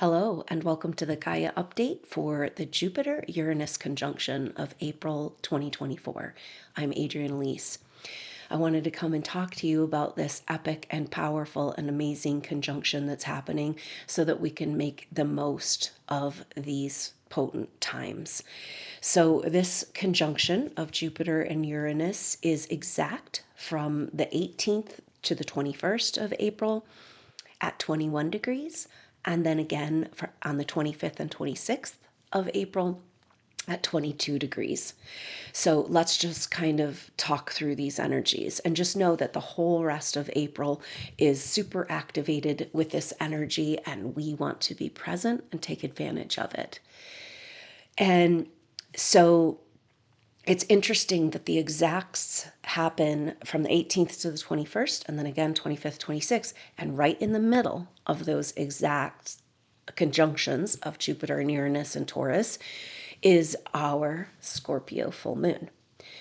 Hello, and welcome to the Gaia update for the Jupiter-Uranus conjunction of April 2024. I'm Adrienne Leese. I wanted to come and talk to you about this epic and powerful and amazing conjunction that's happening so that we can make the most of these potent times. So this conjunction of Jupiter and Uranus is exact from the 18th to the 21st of April at 21 degrees, and then again on the 25th and 26th of April at 22 degrees. So let's just kind of talk through these energies and just know that the whole rest of April is super activated with this energy, and we want to be present and take advantage of it. And so it's interesting that the exacts happen from the 18th to the 21st, and then again 25th, 26th, and right in the middle of those exact conjunctions of Jupiter and Uranus and Taurus is our Scorpio full moon.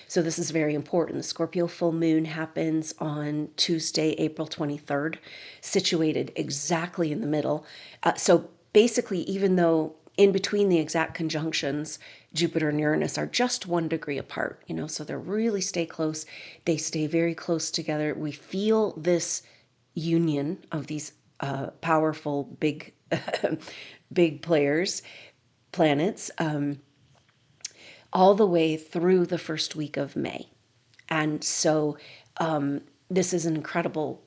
So this is very important. The Scorpio full moon happens on Tuesday, April 23rd, situated exactly in the middle. So basically, even though in between the exact conjunctions, Jupiter and Uranus are just 1 degree apart, so they really stay close. They stay very close together. We feel this union of these powerful, big, big planets, all the way through the first week of May. And so this is an incredibly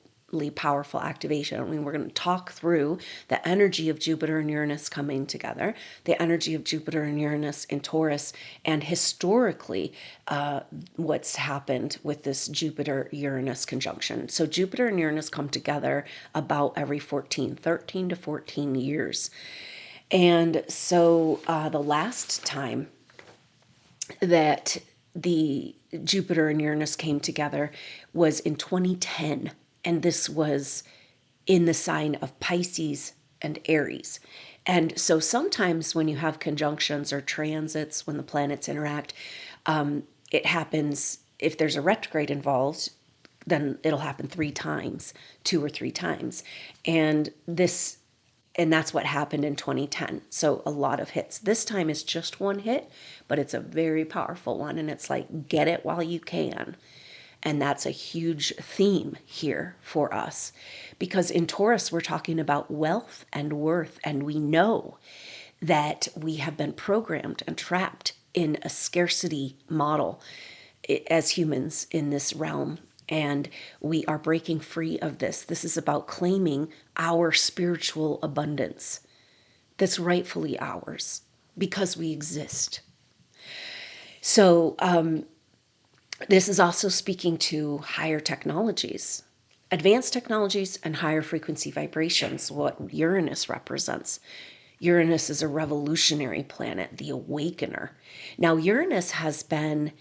powerful activation. I mean, we're going to talk through the energy of Jupiter and Uranus coming together, the energy of Jupiter and Uranus in Taurus, and historically what's happened with this Jupiter-Uranus conjunction. So Jupiter and Uranus come together about every 13 to 14 years. And so the last time that the Jupiter and Uranus came together was in 2010, and this was in the sign of Pisces and Aries. And so sometimes when you have conjunctions or transits, when the planets interact, it happens, if there's a retrograde involved, then it'll happen 3 times, 2 or 3 times. And that's what happened in 2010. So a lot of hits. This time is just 1 hit, but it's a very powerful one. And it's like, get it while you can. And that's a huge theme here for us. Because in Taurus, we're talking about wealth and worth. And we know that we have been programmed and trapped in a scarcity model as humans in this realm. And we are breaking free of this. This is about claiming our spiritual abundance that's rightfully ours because we exist. So this is also speaking to higher technologies, advanced technologies and higher frequency vibrations, what Uranus represents. Uranus is a revolutionary planet, the awakener. Now, Uranus has been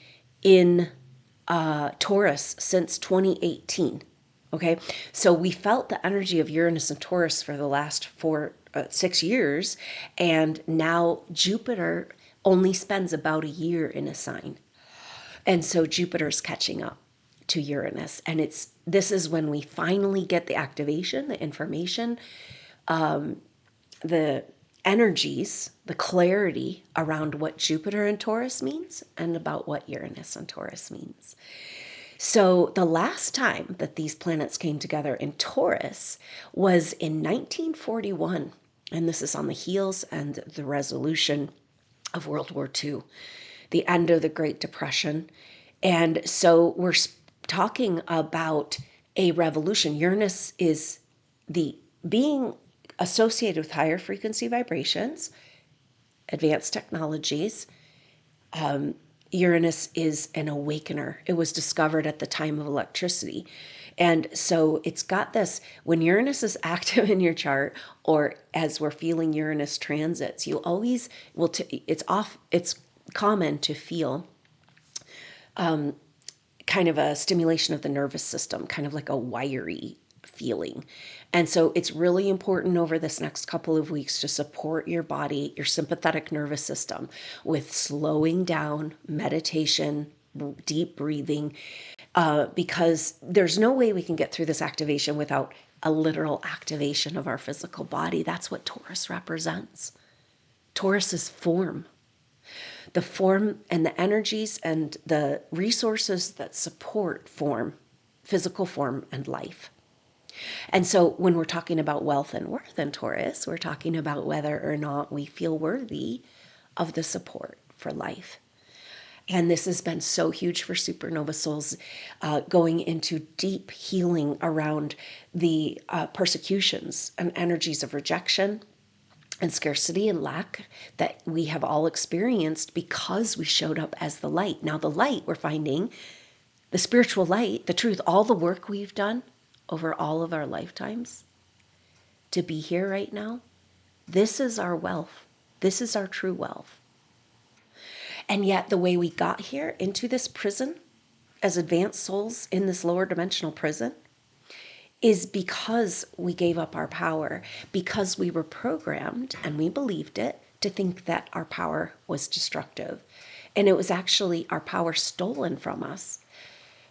in Taurus since 2018. Okay, so we felt the energy of Uranus and Taurus for the last 6 years, and now Jupiter only spends about a year in a sign, and so Jupiter's catching up to Uranus, and this is when we finally get the activation, the information, the energies, the clarity around what Jupiter and Taurus means and about what Uranus and Taurus means. So the last time that these planets came together in Taurus was in 1941. And this is on the heels and the resolution of World War II, the end of the Great Depression. And so we're talking about a revolution. Uranus is the being associated with higher frequency vibrations, advanced technologies. Uranus is an awakener. It was discovered at the time of electricity. And so it's got this, when Uranus is active in your chart, or as we're feeling Uranus transits, you always will, it's common to feel kind of a stimulation of the nervous system, kind of like a wiry feeling. And so it's really important over this next couple of weeks to support your body, your sympathetic nervous system, with slowing down, meditation, deep breathing, because there's no way we can get through this activation without a literal activation of our physical body. That's what Taurus represents. Taurus is form. The form and the energies and the resources that support form, physical form and life. And so when we're talking about wealth and worth in Taurus, we're talking about whether or not we feel worthy of the support for life. And this has been so huge for Supernova Souls, going into deep healing around the persecutions and energies of rejection and scarcity and lack that we have all experienced because we showed up as the light. Now, the light, we're finding, the spiritual light, the truth, all the work we've done over all of our lifetimes to be here right now, this is our wealth. This is our true wealth. And yet the way we got here into this prison as advanced souls in this lower dimensional prison is because we gave up our power, because we were programmed, and we believed it, to think that our power was destructive. And it was actually our power stolen from us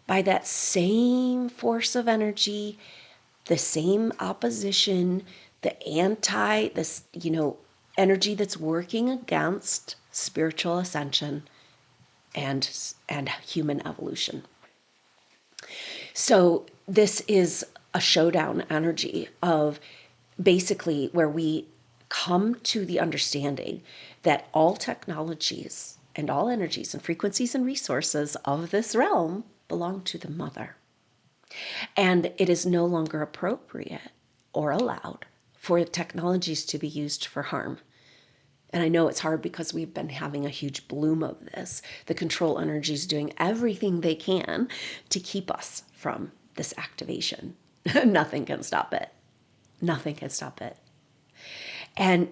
by that same force of energy, the same opposition, this, energy that's working against spiritual ascension and human evolution. So this is a showdown energy of basically where we come to the understanding that all technologies and all energies and frequencies and resources of this realm belong to the mother. And it is no longer appropriate or allowed for technologies to be used for harm. And I know it's hard because we've been having a huge bloom of this. The control energy is doing everything they can to keep us from this activation. Nothing can stop it. Nothing can stop it.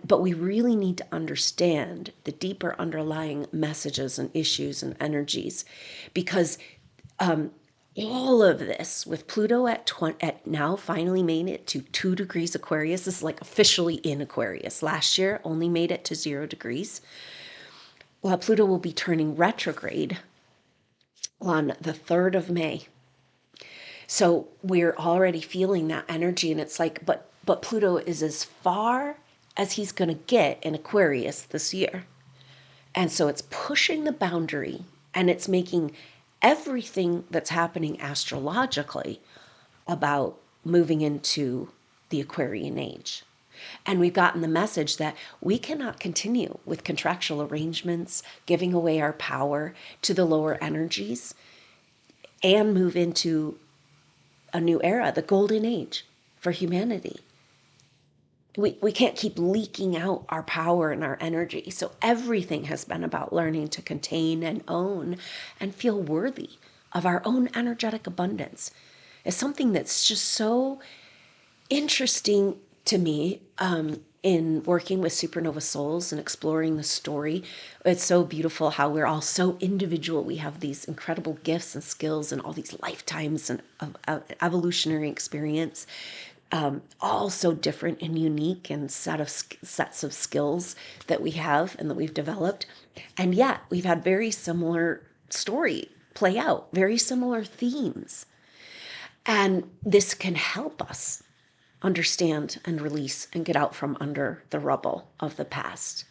But we really need to understand the deeper underlying messages and issues and energies, because all of this with Pluto at now finally made it to 2 degrees Aquarius. This is like officially in Aquarius. Last year only made it to 0 degrees. Well, Pluto will be turning retrograde on the 3rd of May. So we're already feeling that energy, and it's like, but Pluto is as far as he's going to get in Aquarius this year. And so it's pushing the boundary, and it's making everything that's happening astrologically about moving into the Aquarian Age. And we've gotten the message that we cannot continue with contractual arrangements, giving away our power to the lower energies, and move into a new era, the golden age for humanity. We can't keep leaking out our power and our energy. So everything has been about learning to contain and own and feel worthy of our own energetic abundance. It's something that's just so interesting to me in working with Supernova Souls and exploring the story. It's so beautiful how we're all so individual. We have these incredible gifts and skills and all these lifetimes and evolutionary experience. All so different and unique, and sets of skills that we have and that we've developed. And yet we've had very similar story play out, very similar themes. And this can help us understand and release and get out from under the rubble of the past.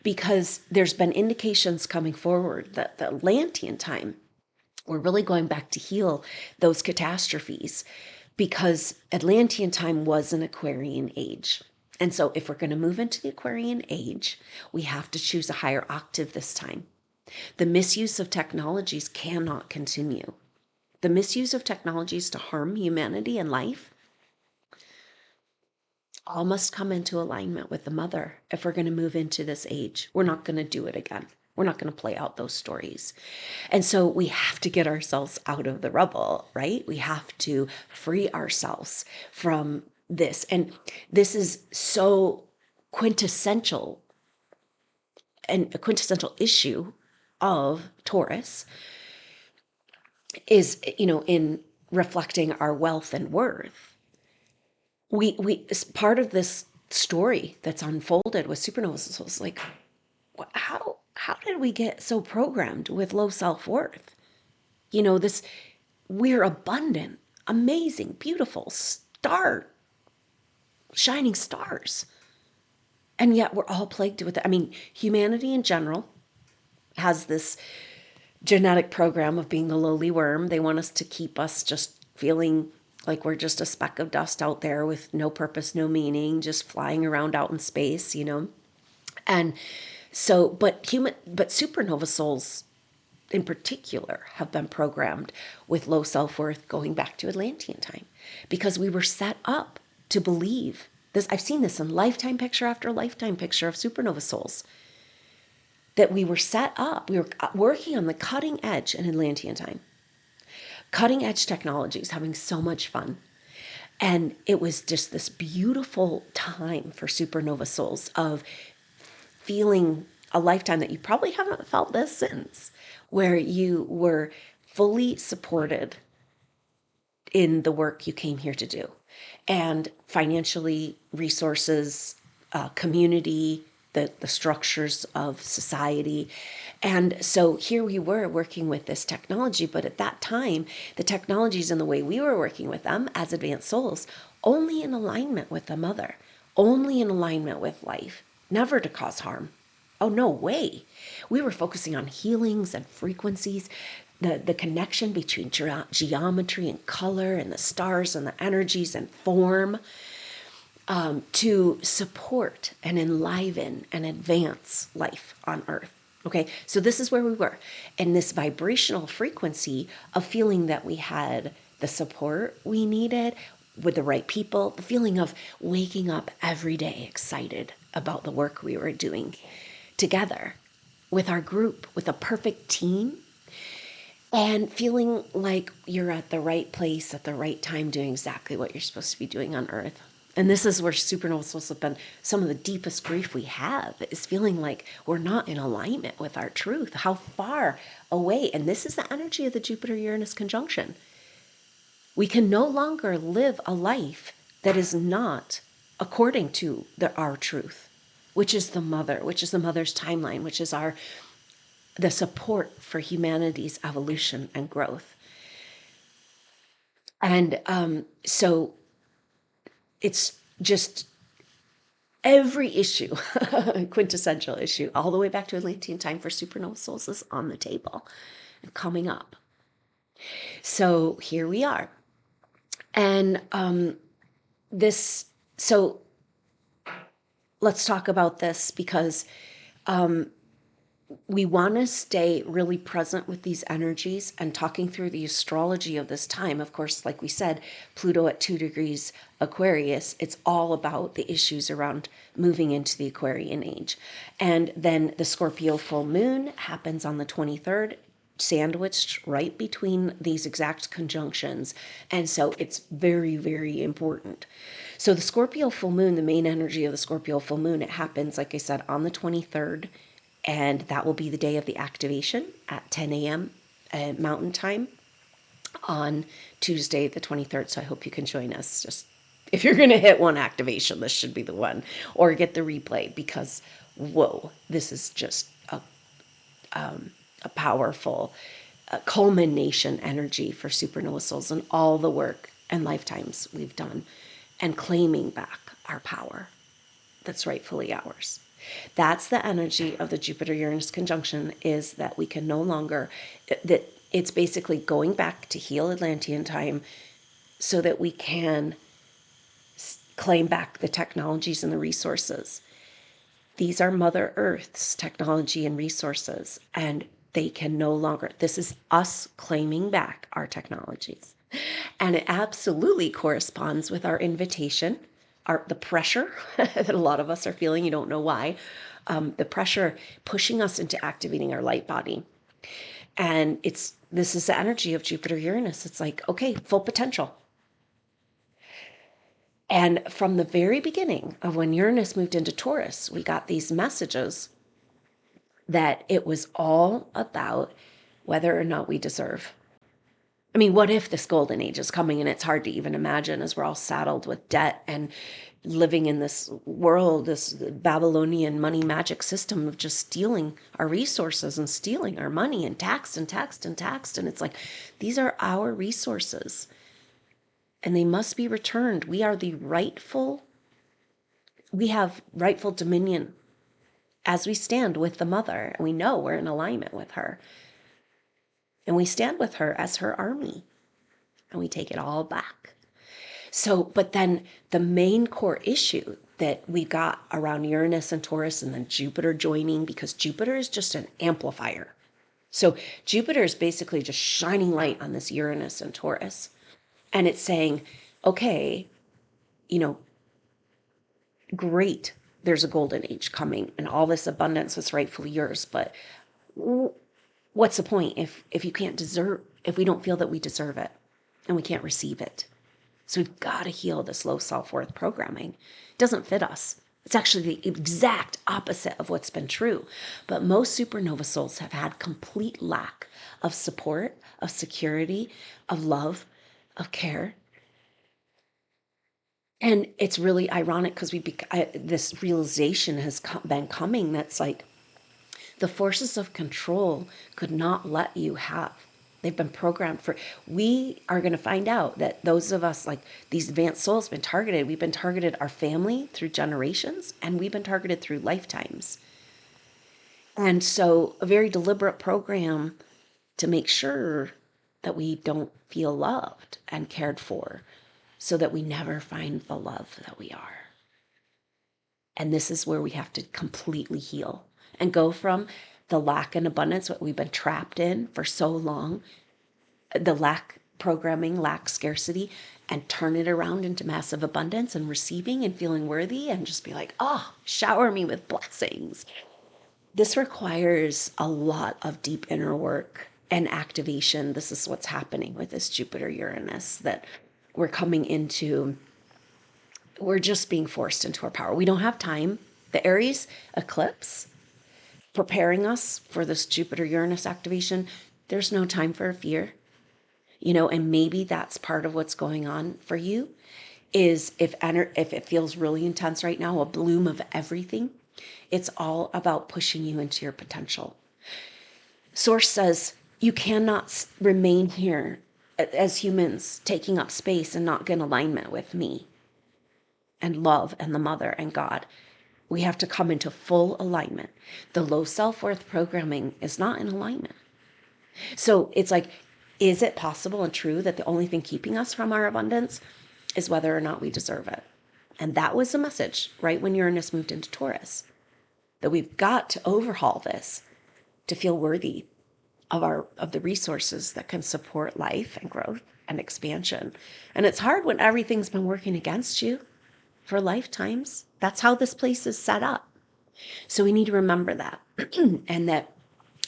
Because there's been indications coming forward that the Atlantean time, we're really going back to heal those catastrophes, because Atlantean time was an Aquarian age. And so if we're going to move into the Aquarian age, we have to choose a higher octave this time. The misuse of technologies cannot continue. The misuse of technologies to harm humanity and life all must come into alignment with the mother if we're going to move into this age. We're not going to do it again. We're not going to play out those stories. And so we have to get ourselves out of the rubble, right? We have to free ourselves from this. And this is so quintessential, and a quintessential issue of Taurus is, in reflecting our wealth and worth. We as part of this story that's unfolded with Supernova Souls, like, how did we get so programmed with low self-worth? We're abundant, amazing, beautiful, star shining stars. And yet we're all plagued with it. I mean, humanity in general has this genetic program of being the lowly worm. They want us to keep us just feeling like we're just a speck of dust out there with no purpose, no meaning, just flying around out in space, you know. And so, but supernova souls in particular have been programmed with low self-worth going back to Atlantean time, because we were set up to believe this. I've seen this in lifetime picture after lifetime picture of supernova souls, that we were set up, we were working on the cutting edge in Atlantean time, cutting edge technologies, having so much fun. And it was just this beautiful time for supernova souls of feeling a lifetime that you probably haven't felt this since, where you were fully supported in the work you came here to do, and financially, resources, community, the structures of society. And so here we were working with this technology, but at that time, the technologies and the way we were working with them as advanced souls, only in alignment with the mother, only in alignment with life, never to cause harm. Oh, no way. We were focusing on healings and frequencies, the connection between geometry and color and the stars and the energies and form, to support and enliven and advance life on Earth. Okay, so this is where we were. And this vibrational frequency of feeling that we had the support we needed with the right people, the feeling of waking up every day excited about the work we were doing together with our group, with a perfect team, and feeling like you're at the right place at the right time doing exactly what you're supposed to be doing on Earth. And this is where supernova souls have been some of the deepest grief we have, is feeling like we're not in alignment with our truth. How far away. And this is the energy of the Jupiter-Uranus conjunction. We can no longer live a life that is not according to our truth, which is the mother, which is the mother's timeline, which is the support for humanity's evolution and growth. And so it's just every issue, quintessential issue, all the way back to Atlantean time for supernova souls is on the table and coming up. So here we are. And so let's talk about this, because we want to stay really present with these energies and talking through the astrology of this time. Of course, like we said, Pluto at 2 degrees Aquarius, it's all about the issues around moving into the Aquarian age. And then the Scorpio full moon happens on the 23rd, sandwiched right between these exact conjunctions. And so it's very, very important. So the Scorpio full moon, the main energy of the Scorpio full moon, it happens, like I said, on the 23rd. And that will be the day of the activation at 10 a.m. Mountain Time on Tuesday, the 23rd. So I hope you can join us. Just if you're going to hit one activation, this should be the one, or get the replay, because whoa, this is just a powerful culmination energy for supernova souls and all the work and lifetimes we've done, and claiming back our power that's rightfully ours. That's the energy of the Jupiter-Uranus conjunction, is that we can no longer, that it's basically going back to heal Atlantean time so that we can claim back the technologies and the resources. These are Mother Earth's technology and resources, and they can no longer, this is us claiming back our technologies. And it absolutely corresponds with our invitation, the pressure that a lot of us are feeling, you don't know why, the pressure pushing us into activating our light body. And this is the energy of Jupiter-Uranus. It's like, okay, full potential. And from the very beginning of when Uranus moved into Taurus, we got these messages that it was all about whether or not we deserve. I mean, what if this golden age is coming, and it's hard to even imagine, as we're all saddled with debt and living in this world, this Babylonian money magic system of just stealing our resources and stealing our money and taxed and taxed and taxed. And it's like, these are our resources and they must be returned. We are the rightful we have rightful dominion as we stand with the mother, and we know we're in alignment with her. And we stand with her as her army, and we take it all back. So, but then the main core issue that we got around Uranus and Taurus, and then Jupiter joining, because Jupiter is just an amplifier. So Jupiter is basically just shining light on this Uranus and Taurus. And it's saying, okay, great, there's a golden age coming and all this abundance is rightfully yours. But what's the point if you can't deserve, if we don't feel that we deserve it and we can't receive it? So we've got to heal this low self-worth programming. It doesn't fit us. It's actually the exact opposite of what's been true. But most supernova souls have had complete lack of support, of security, of love, of care. And it's really ironic because this realization has been coming that's like the forces of control could not let you have. They've been programmed for, we are going to find out that those of us, like these advanced souls, been targeted. We've been targeted, our family, through generations, and we've been targeted through lifetimes. And so a very deliberate program to make sure that we don't feel loved and cared for, so that we never find the love that we are. And this is where we have to completely heal and go from the lack and abundance, what we've been trapped in for so long, the lack programming, lack scarcity, and turn it around into massive abundance and receiving and feeling worthy and just be like, oh, shower me with blessings. This requires a lot of deep inner work and activation. This is what's happening with this Jupiter Uranus, that we're coming into, we're just being forced into our power. We don't have time. The Aries eclipse preparing us for this Jupiter Uranus activation, there's no time for fear. And maybe that's part of what's going on for you, is if it feels really intense right now, a bloom of everything, it's all about pushing you into your potential. Source says you cannot remain here as humans taking up space and not get in alignment with me and love and the mother and God. We have to come into full alignment. The low self-worth programming is not in alignment. So it's like, is it possible and true that the only thing keeping us from our abundance is whether or not we deserve it? And that was the message right when Uranus moved into Taurus, that we've got to overhaul this to feel worthy of the resources that can support life and growth and expansion. And it's hard when everything's been working against you for lifetimes. That's how this place is set up. So we need to remember that. And that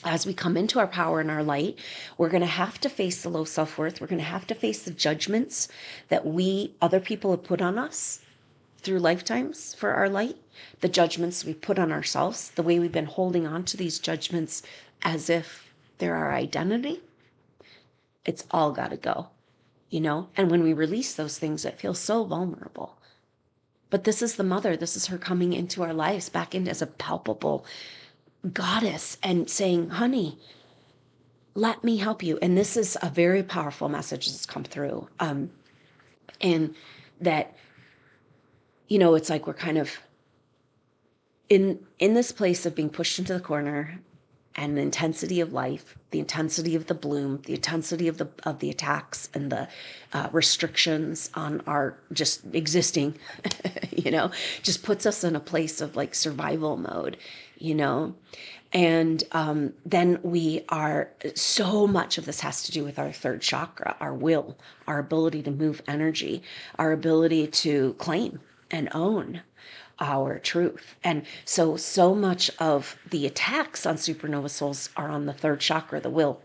as we come into our power and our light, we're going to have to face the low self-worth. We're going to have to face the judgments that other people have put on us through lifetimes for our light, the judgments we put on ourselves, the way we've been holding on to these judgments as if they're our identity. It's all got to go, And when we release those things, it feels so vulnerable. But this is the mother. This is her coming into our lives back in as a palpable goddess and saying, honey, let me help you. And this is a very powerful message that's come through. And that, it's like we're kind of in this place of being pushed into the corner, and the intensity of life, the intensity of the bloom, the intensity of the attacks and the restrictions on our just existing, just puts us in a place of like survival mode, And then we are, so much of this has to do with our third chakra, our will, our ability to move energy, our ability to claim and own our truth. And so much of the attacks on supernova souls are on the third chakra, the will,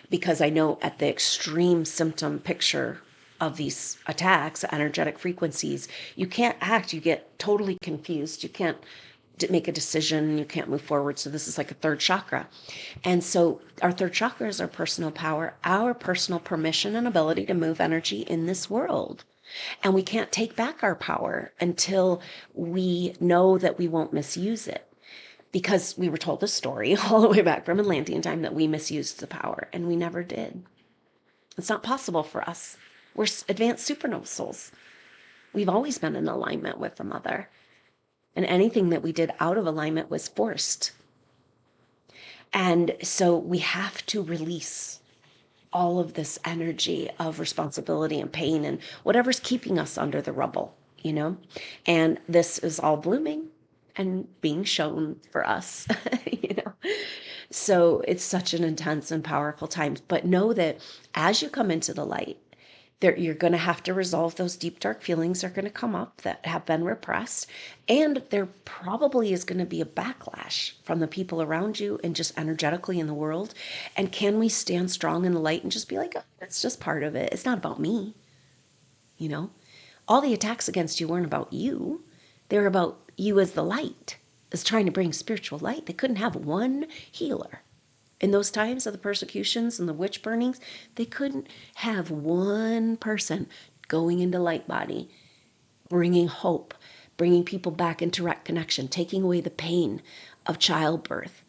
because I know at the extreme symptom picture of these attacks, energetic frequencies, you can't act, you get totally confused. You can't make a decision, you can't move forward. So this is like a third chakra. And so our third chakra is our personal power, our personal permission and ability to move energy in this world. And we can't take back our power until we know that we won't misuse it. Because we were told the story all the way back from Atlantean time that we misused the power, and we never did. It's not possible for us. We're advanced supernova souls. We've always been in alignment with the mother. And anything that we did out of alignment was forced. And so we have to release all of this energy of responsibility and pain and whatever's keeping us under the rubble, you know? And this is all blooming and being shown for us, you know? So it's such an intense and powerful time. But know that as you come into the light, there, you're going to have to resolve those deep, dark feelings are going to come up that have been repressed. And there probably is going to be a backlash from the people around you and just energetically in the world. And can we stand strong in the light and just be like, oh, that's just part of it. It's not about me. You know, all the attacks against you weren't about you. They're about you as the light, as trying to bring spiritual light. They couldn't have one healer. In those times of the persecutions and the witch burnings, they couldn't have one person going into light body, bringing hope, bringing people back into direct connection, taking away the pain of childbirth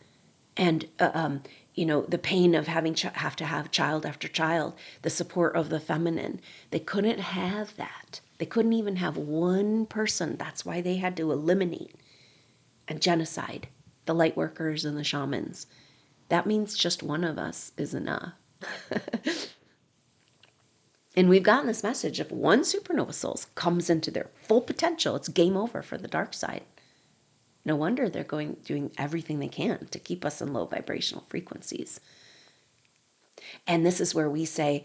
and, the pain of having have to have child after child, the support of the feminine. They couldn't have that. They couldn't even have one person. That's why they had to eliminate and genocide the light workers and the shamans. That means just one of us is enough. And we've gotten this message: if one supernova soul comes into their full potential, it's game over for the dark side. No wonder they're doing everything they can to keep us in low vibrational frequencies. And this is where we say,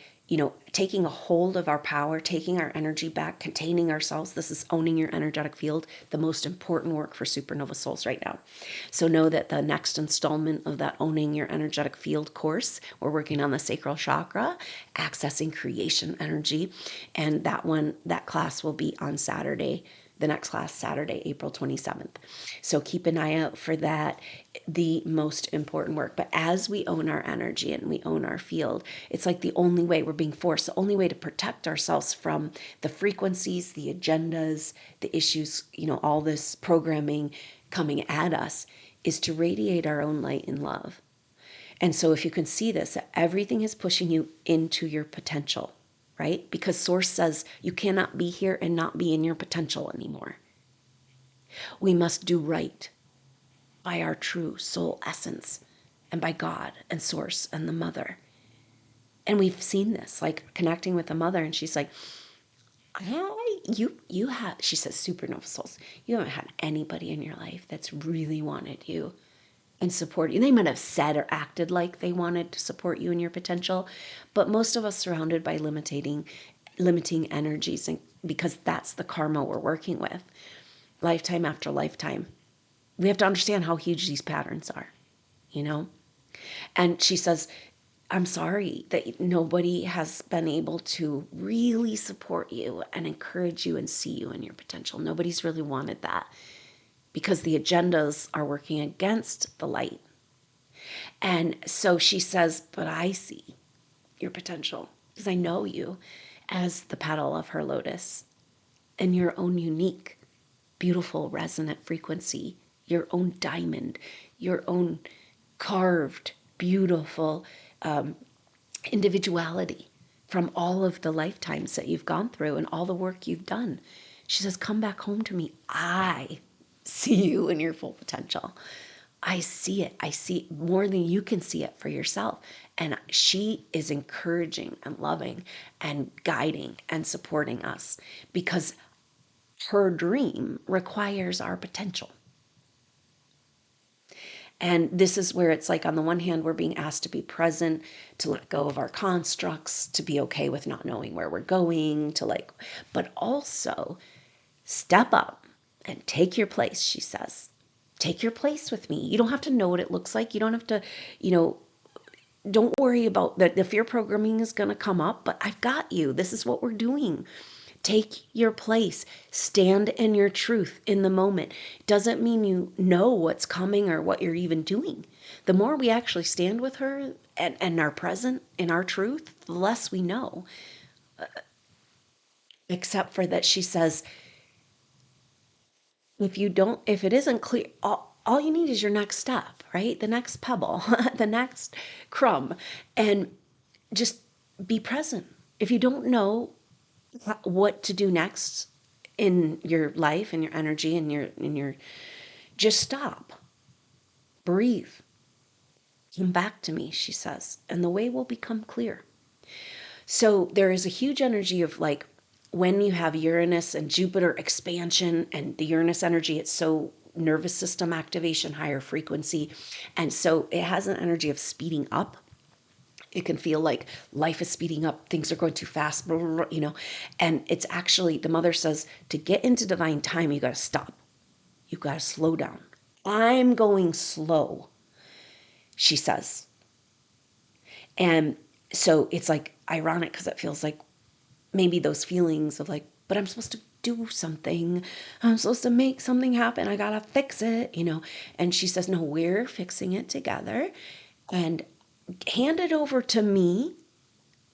taking a hold of our power, taking our energy back, containing ourselves. This is owning your energetic field, the most important work for supernova souls right now. So know that the next installment of that Owning Your Energetic Field course, we're working on the sacral chakra, accessing creation energy. And that class will be on Saturday. The next class, Saturday, April 27th. So keep an eye out for that, the most important work. But as we own our energy and we own our field, it's like the only way we're being forced, the only way to protect ourselves from the frequencies, the agendas, the issues, all this programming coming at us is to radiate our own light and love. And so if you can see this, everything is pushing you into your potential. Right? Because Source says you cannot be here and not be in your potential anymore. We must do right by our true soul essence and by God and Source and the Mother. And we've seen this, like connecting with the Mother, and she's like, you have, she says, supernova souls, you haven't had anybody in your life that's really wanted you and support you. They might have said or acted like they wanted to support you in your potential, but most of us surrounded by limiting energies, and because that's the karma we're working with, lifetime after lifetime. We have to understand how huge these patterns are, And she says, I'm sorry that nobody has been able to really support you and encourage you and see you in your potential. Nobody's really wanted that, because the agendas are working against the light. And so she says, but I see your potential because I know you as the petal of her lotus and your own unique, beautiful, resonant frequency, your own diamond, your own carved, beautiful individuality from all of the lifetimes that you've gone through and all the work you've done. She says, come back home to me. I see you in your full potential. I see it. I see it more than you can see it for yourself. And she is encouraging and loving and guiding and supporting us because her dream requires our potential. And this is where it's like, on the one hand, we're being asked to be present, to let go of our constructs, to be okay with not knowing where we're going, but also step up and take your place, she says. Take your place with me. You don't have to know what it looks like. You don't have to, don't worry about that. The fear programming is going to come up, but I've got you. This is what we're doing. Take your place. Stand in your truth in the moment. Doesn't mean you know what's coming or what you're even doing. The more we actually stand with her and are present in our truth, the less we know. Except for that she says, if it isn't clear, all you need is your next step, right? The next pebble, the next crumb, and just be present. If you don't know what to do next, in your life and your energy and your just stop, breathe, come back to me, she says, and the way will become clear. So there is a huge energy of like when you have Uranus and Jupiter expansion and the Uranus energy, it's so nervous system activation, higher frequency. And so it has an energy of speeding up. It can feel like life is speeding up, things are going too fast, blah, blah, blah, you know. And it's actually, the mother says, to get into divine time, you got to stop. You got to slow down. I'm going slow, she says. And so it's like ironic because it feels like maybe those feelings of like, but I'm supposed to do something. I'm supposed to make something happen. I got to fix it, you know. And she says, no, we're fixing it together and hand it over to me.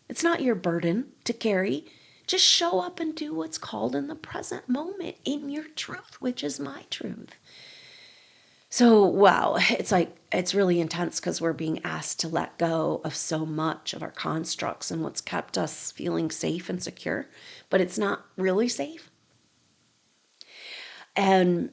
It's not your burden to carry. Just show up and do what's called in the present moment in your truth, which is my truth. So, wow, it's like, it's really intense because we're being asked to let go of so much of our constructs and what's kept us feeling safe and secure, but it's not really safe. And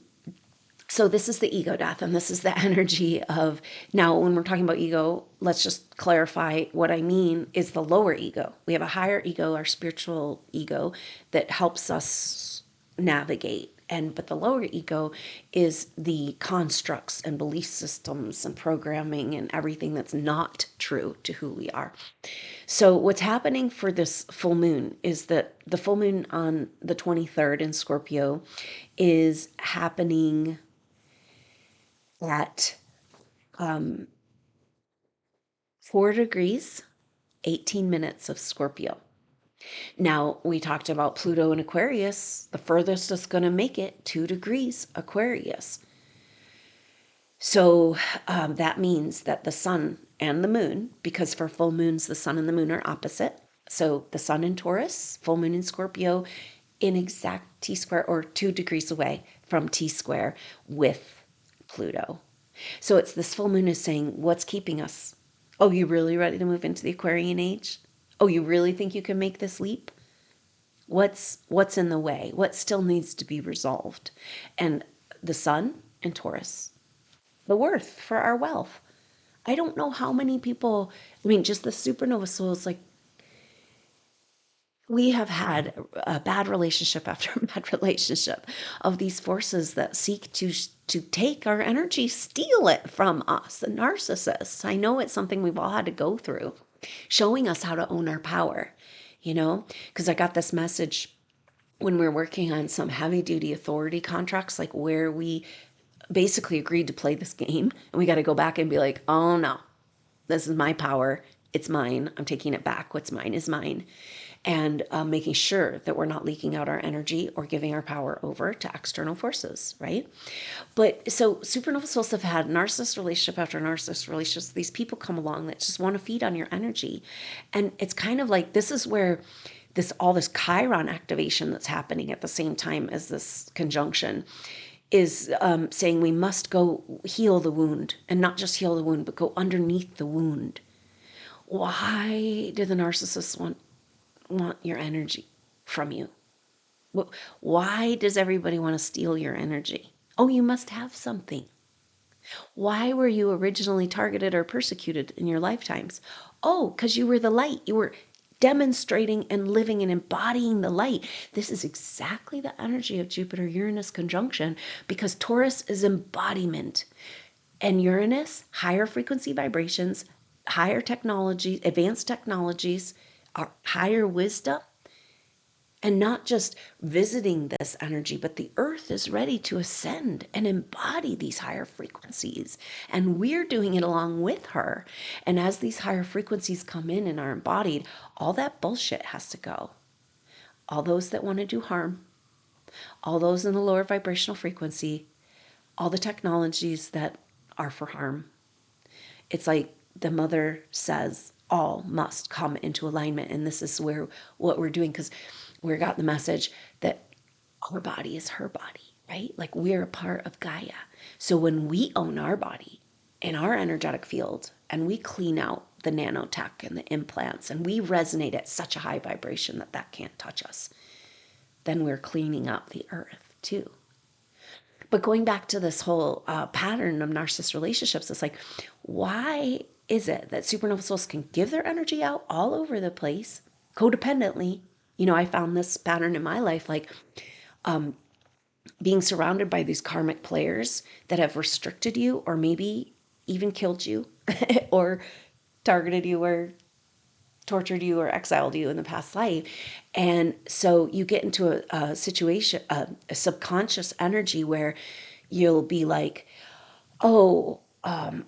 so this is the ego death, and this is the energy of, now when we're talking about ego, let's just clarify what I mean is the lower ego. We have a higher ego, our spiritual ego, that helps us navigate. But the lower ego is the constructs and belief systems and programming and everything that's not true to who we are. So what's happening for this full moon is that the full moon on the 23rd in Scorpio is happening at 4 degrees, 18 minutes of Scorpio. Now, we talked about Pluto and Aquarius. The furthest it's going to make it, 2 degrees Aquarius. So that means that the sun and the moon, because for full moons, the sun and the moon are opposite. So the sun in Taurus, full moon in Scorpio, in exact T-square or 2 degrees away from T-square with Pluto. So it's this full moon is saying, what's keeping us? Oh, you really ready to move into the Aquarian age? Oh, you really think you can make this leap? What's in the way? What still needs to be resolved? And the sun in Taurus, the worth for our wealth. I don't know how many people, I mean, just the Supernova Souls, like we have had a bad relationship after bad relationship of these forces that seek to take our energy, steal it from us, the narcissists. I know it's something we've all had to go through, showing us how to own our power, you know, because I got this message when we were working on some heavy duty authority contracts, like where we basically agreed to play this game and we got to go back and be like, oh no, this is my power. It's mine. I'm taking it back. What's mine is mine. And making sure that we're not leaking out our energy or giving our power over to external forces, right? But so Supernova Souls have had narcissist relationship after narcissist relationships. These people come along that just want to feed on your energy. And it's kind of like, this is where all this Chiron activation that's happening at the same time as this conjunction is saying we must go heal the wound, and not just heal the wound, but go underneath the wound. Why do the narcissists want your energy from you? Why does everybody want to steal your energy? Oh, you must have something. Why were you originally targeted or persecuted in your lifetimes? Oh, because you were the light. You were demonstrating and living and embodying the light. This is exactly the energy of Jupiter-Uranus conjunction, because Taurus is embodiment. And Uranus, higher frequency vibrations, higher technology, advanced technologies, higher wisdom, and not just visiting this energy, but the earth is ready to ascend and embody these higher frequencies. And we're doing it along with her. And as these higher frequencies come in and are embodied, all that bullshit has to go. All those that want to do harm, all those in the lower vibrational frequency, all the technologies that are for harm. It's like the mother says, all must come into alignment. And this is where what we're doing, because we got the message that our body is her body, right? Like we're a part of Gaia. So when we own our body and our energetic field, and we clean out the nanotech and the implants, and we resonate at such a high vibration that can't touch us, then we're cleaning up the earth too. But going back to this whole pattern of narcissist relationships, it's like, why is it that supernova souls can give their energy out all over the place codependently? You know, I found this pattern in my life, like being surrounded by these karmic players that have restricted you or maybe even killed you or targeted you or tortured you or exiled you in the past life. And so you get into a situation, a subconscious energy where you'll be like, oh,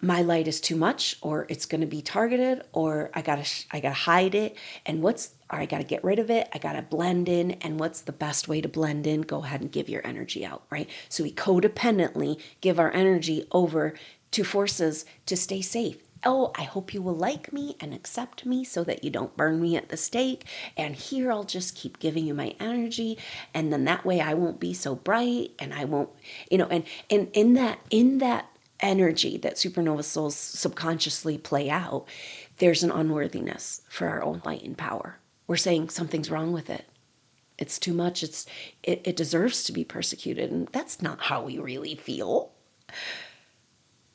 my light is too much, or it's going to be targeted, or I gotta hide it. And or I gotta get rid of it. I gotta blend in. And what's the best way to blend in? Go ahead and give your energy out, right? So we codependently give our energy over to forces to stay safe. Oh, I hope you will like me and accept me so that you don't burn me at the stake. And here I'll just keep giving you my energy. And then that way I won't be so bright and I won't, and in that energy that supernova souls subconsciously play out, there's an unworthiness for our own light and power. We're saying something's wrong with it. It's too much. It deserves to be persecuted. And that's not how we really feel.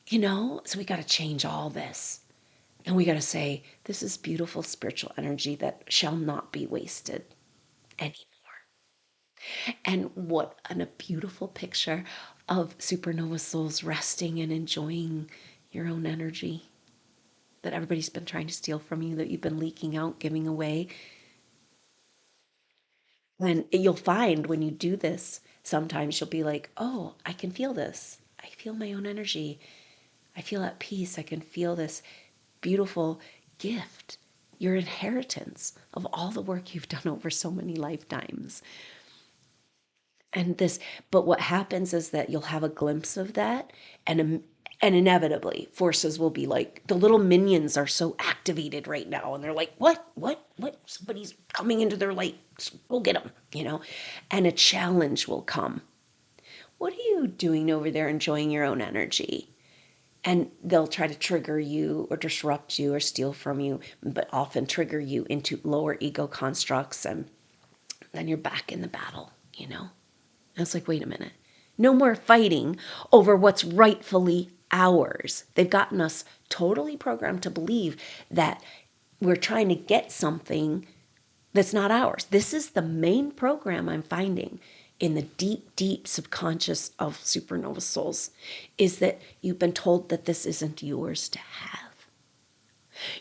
So we got to change all this. And we got to say, this is beautiful spiritual energy that shall not be wasted anymore. And what a beautiful picture of supernova souls resting and enjoying your own energy that everybody's been trying to steal from you, that you've been leaking out, giving away. And you'll find when you do this, sometimes you'll be like, oh, I can feel this. I feel my own energy. I feel at peace. I can feel this beautiful gift, your inheritance of all the work you've done over so many lifetimes. But what happens is that you'll have a glimpse of that, and inevitably forces will be like, the little minions are so activated right now, and they're like, what, somebody's coming into their light, go get them, and a challenge will come. What are you doing over there enjoying your own energy? And they'll try to trigger you or disrupt you or steal from you, but often trigger you into lower ego constructs, and then you're back in the battle, And it's like, wait a minute. No more fighting over what's rightfully ours. They've gotten us totally programmed to believe that we're trying to get something that's not ours. This is the main program I'm finding in the deep, deep subconscious of supernova souls, is that you've been told that this isn't yours to have.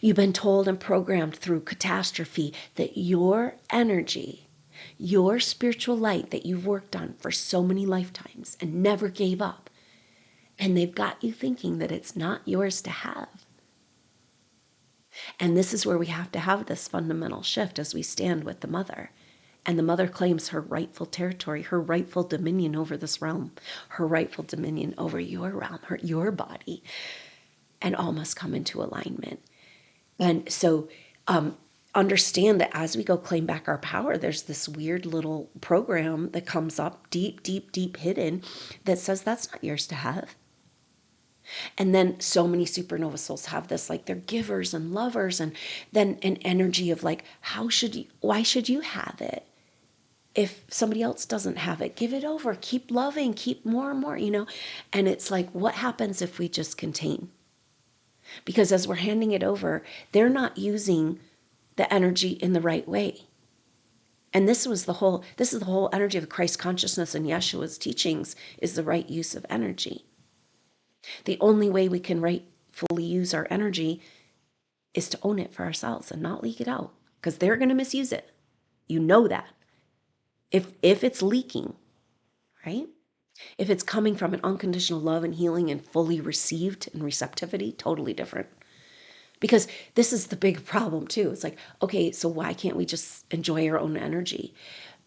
You've been told and programmed through catastrophe that your energy, your spiritual light that you've worked on for so many lifetimes and never gave up, and they've got you thinking that it's not yours to have. And this is where we have to have this fundamental shift as we stand with the mother. And the mother claims her rightful territory, her rightful dominion over this realm, her rightful dominion over your realm, your body, and all must come into alignment. And so understand that as we go claim back our power, there's this weird little program that comes up deep, deep, deep hidden that says that's not yours to have. And then so many supernova souls have this, like they're givers and lovers, and then an energy of like, why should you have it? If somebody else doesn't have it, give it over, keep loving, keep more and more, And it's like, what happens if we just contain? Because as we're handing it over, they're not using the energy in the right way. And this is the whole energy of Christ consciousness and Yeshua's teachings, is the right use of energy. The only way we can rightfully use our energy is to own it for ourselves and not leak it out, because they're going to misuse it. You know that. If it's leaking, right? If it's coming from an unconditional love and healing and fully received and receptivity, totally different. Because this is the big problem too. It's like, okay, so why can't we just enjoy our own energy?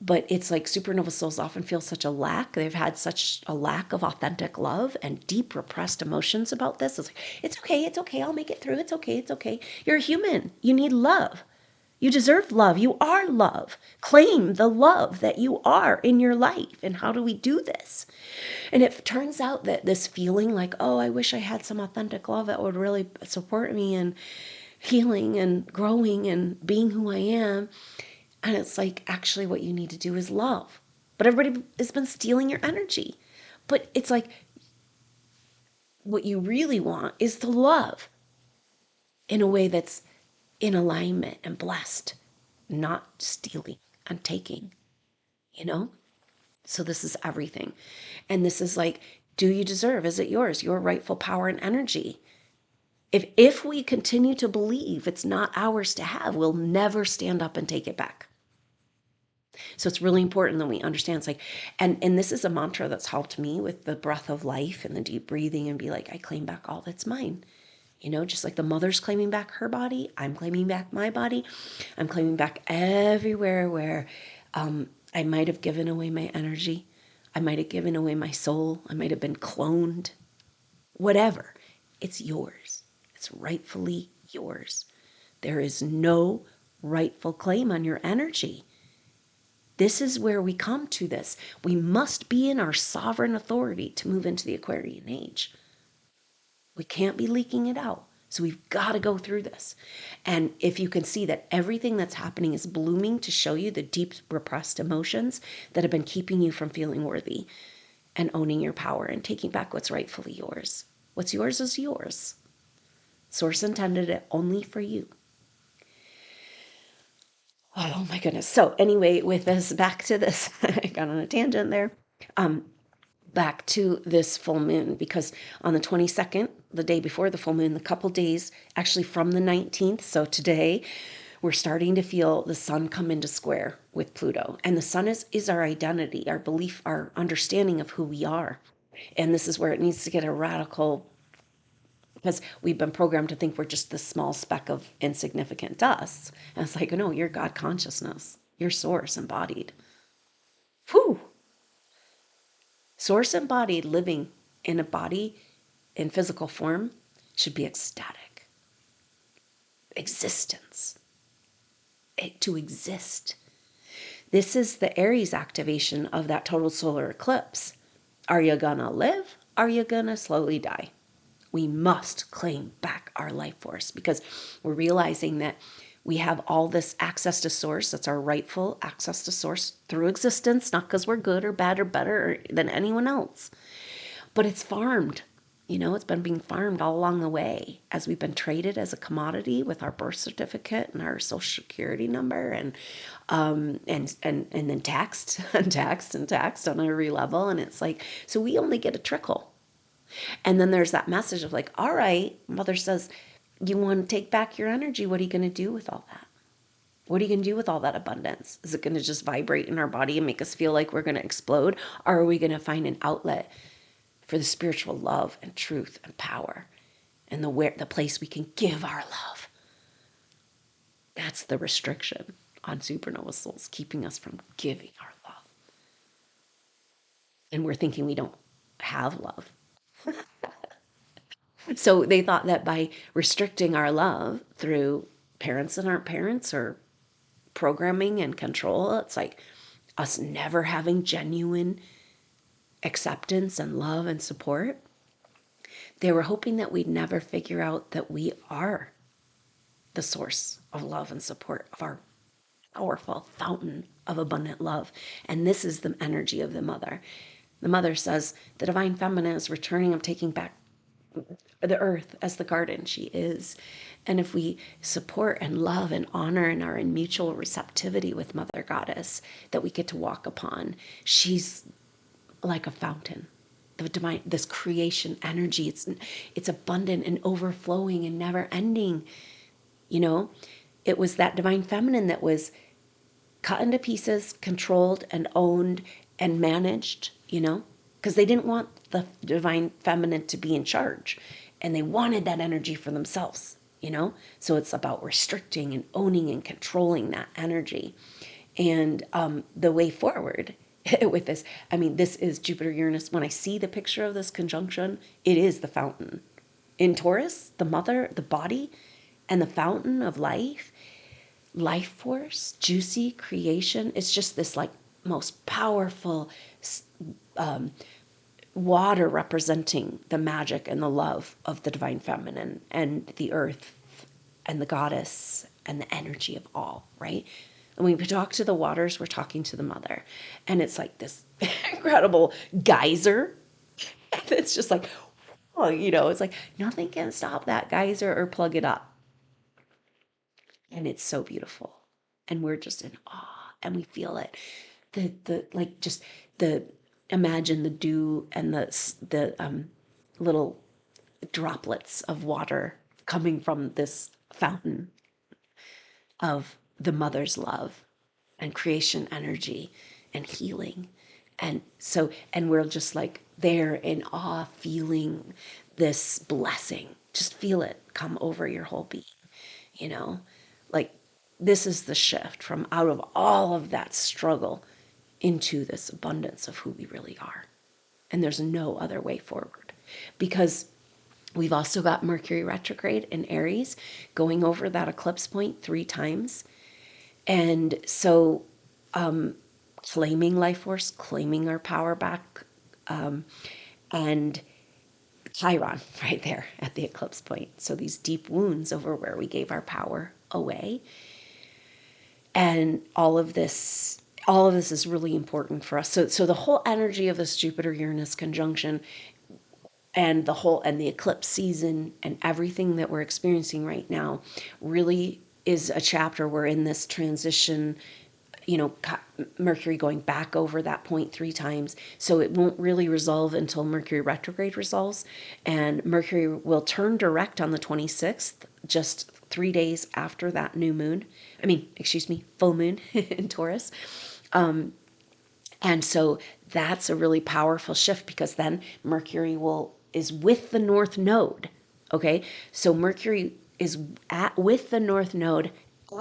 But it's like supernova souls often feel such a lack. They've had such a lack of authentic love and deep repressed emotions about this. It's like, it's okay, I'll make it through. It's okay. You're a human. You need love. You deserve love. You are love. Claim the love that you are in your life. And how do we do this? And it turns out that this feeling like, oh, I wish I had some authentic love that would really support me in healing and growing and being who I am. And it's like, actually what you need to do is love. But everybody has been stealing your energy. But it's like, what you really want is the love in a way that's in alignment and blessed, not stealing and taking, you know? So this is everything. And this is like, do you deserve? Is it yours? Your rightful power and energy. If we continue to believe it's not ours to have, we'll never stand up and take it back. So it's really important that we understand. It's like, and this is a mantra that's helped me with the breath of life and the deep breathing, and be like, I claim back all that's mine. You know, just like the mother's claiming back her body, I'm claiming back my body. I'm claiming back everywhere where I might have given away my energy. I might have given away my soul. I might have been cloned. Whatever. It's yours. It's rightfully yours. There is no rightful claim on your energy. This is where we come to this. We must be in our sovereign authority to move into the Aquarian Age. We can't be leaking it out. So we've got to go through this. And if you can see that everything that's happening is blooming to show you the deep repressed emotions that have been keeping you from feeling worthy and owning your power and taking back what's rightfully yours. What's yours is yours. Source intended it only for you. Oh my goodness. So anyway, with this, back to this, I got on a tangent there. Back to this full moon, because on the 22nd, the day before the full moon, the couple days actually from the 19th, so today, we're starting to feel the sun come into square with Pluto. And the sun is our identity, our belief, our understanding of who we are. And this is where it needs to get a radical, because we've been programmed to think we're just this small speck of insignificant dust. And it's like, no, you're God consciousness, you're source embodied. Whew. Source embodied living in a body in physical form should be ecstatic. Existence. To exist. This is the Aries activation of that total solar eclipse. Are you gonna live? Are you gonna slowly die? We must claim back our life force, because we're realizing that we have all this access to source. That's our rightful access to source through existence, not because we're good or bad or better than anyone else. But it's farmed. You know, it's been being farmed all along the way as we've been traded as a commodity with our birth certificate and our social security number, and then taxed and taxed and taxed on every level. And it's like, so we only get a trickle. And then there's that message of like, all right, mother says, you want to take back your energy. What are you going to do with all that? What are you going to do with all that abundance? Is it going to just vibrate in our body and make us feel like we're going to explode? Or are we going to find an outlet for the spiritual love and truth and power, and the place we can give our love? That's the restriction on Supernova Souls, keeping us from giving our love. And we're thinking we don't have love. So they thought that by restricting our love through parents that aren't parents, or programming and control, it's like us never having genuine acceptance and love and support. They were hoping that we'd never figure out that we are the source of love and support, of our powerful fountain of abundant love. And this is the energy of the mother. The mother says the divine feminine is returning of taking back the earth as the garden she is. And if we support and love and honor and are in mutual receptivity with Mother Goddess that we get to walk upon, she's like a fountain. The divine, this creation energy, it's abundant and overflowing and never ending. You know, it was that divine feminine that was cut into pieces, controlled and owned and managed, you know, because they didn't want the divine feminine to be in charge, and they wanted that energy for themselves, you know. So it's about restricting and owning and controlling that energy. And the way forward with this, I mean, this is Jupiter Uranus. When I see the picture of this conjunction, it is the fountain in Taurus, the mother, the body, and the fountain of life force, juicy creation. It's just this like most powerful water representing the magic and the love of the divine feminine and the earth and the goddess and the energy of all, right? And when we talk to the waters, we're talking to the mother. And it's like this incredible geyser. And it's just like, oh, it's like nothing can stop that geyser or plug it up. And it's so beautiful. And we're just in awe and we feel it. Like just the, imagine the dew and the little droplets of water coming from this fountain of the mother's love and creation energy and healing. And we're just like there in awe, feeling this blessing. Just feel it come over your whole being, you know? Like, this is the shift from out of all of that struggle into this abundance of who we really are. And there's no other way forward, because we've also got Mercury retrograde in Aries going over that eclipse point 3 times. And so claiming life force, claiming our power back, and Chiron right there at the eclipse point. So these deep wounds over where we gave our power away. And all of this is really important for us. So the whole energy of this Jupiter-Uranus conjunction and the eclipse season and everything that we're experiencing right now really is a chapter. We're in this transition, Mercury going back over that point 3 times. So it won't really resolve until Mercury retrograde resolves. And Mercury will turn direct on the 26th, just 3 days after that full moon in Taurus. And so that's a really powerful shift, because then Mercury is with the North Node. Okay, so Mercury is with the North Node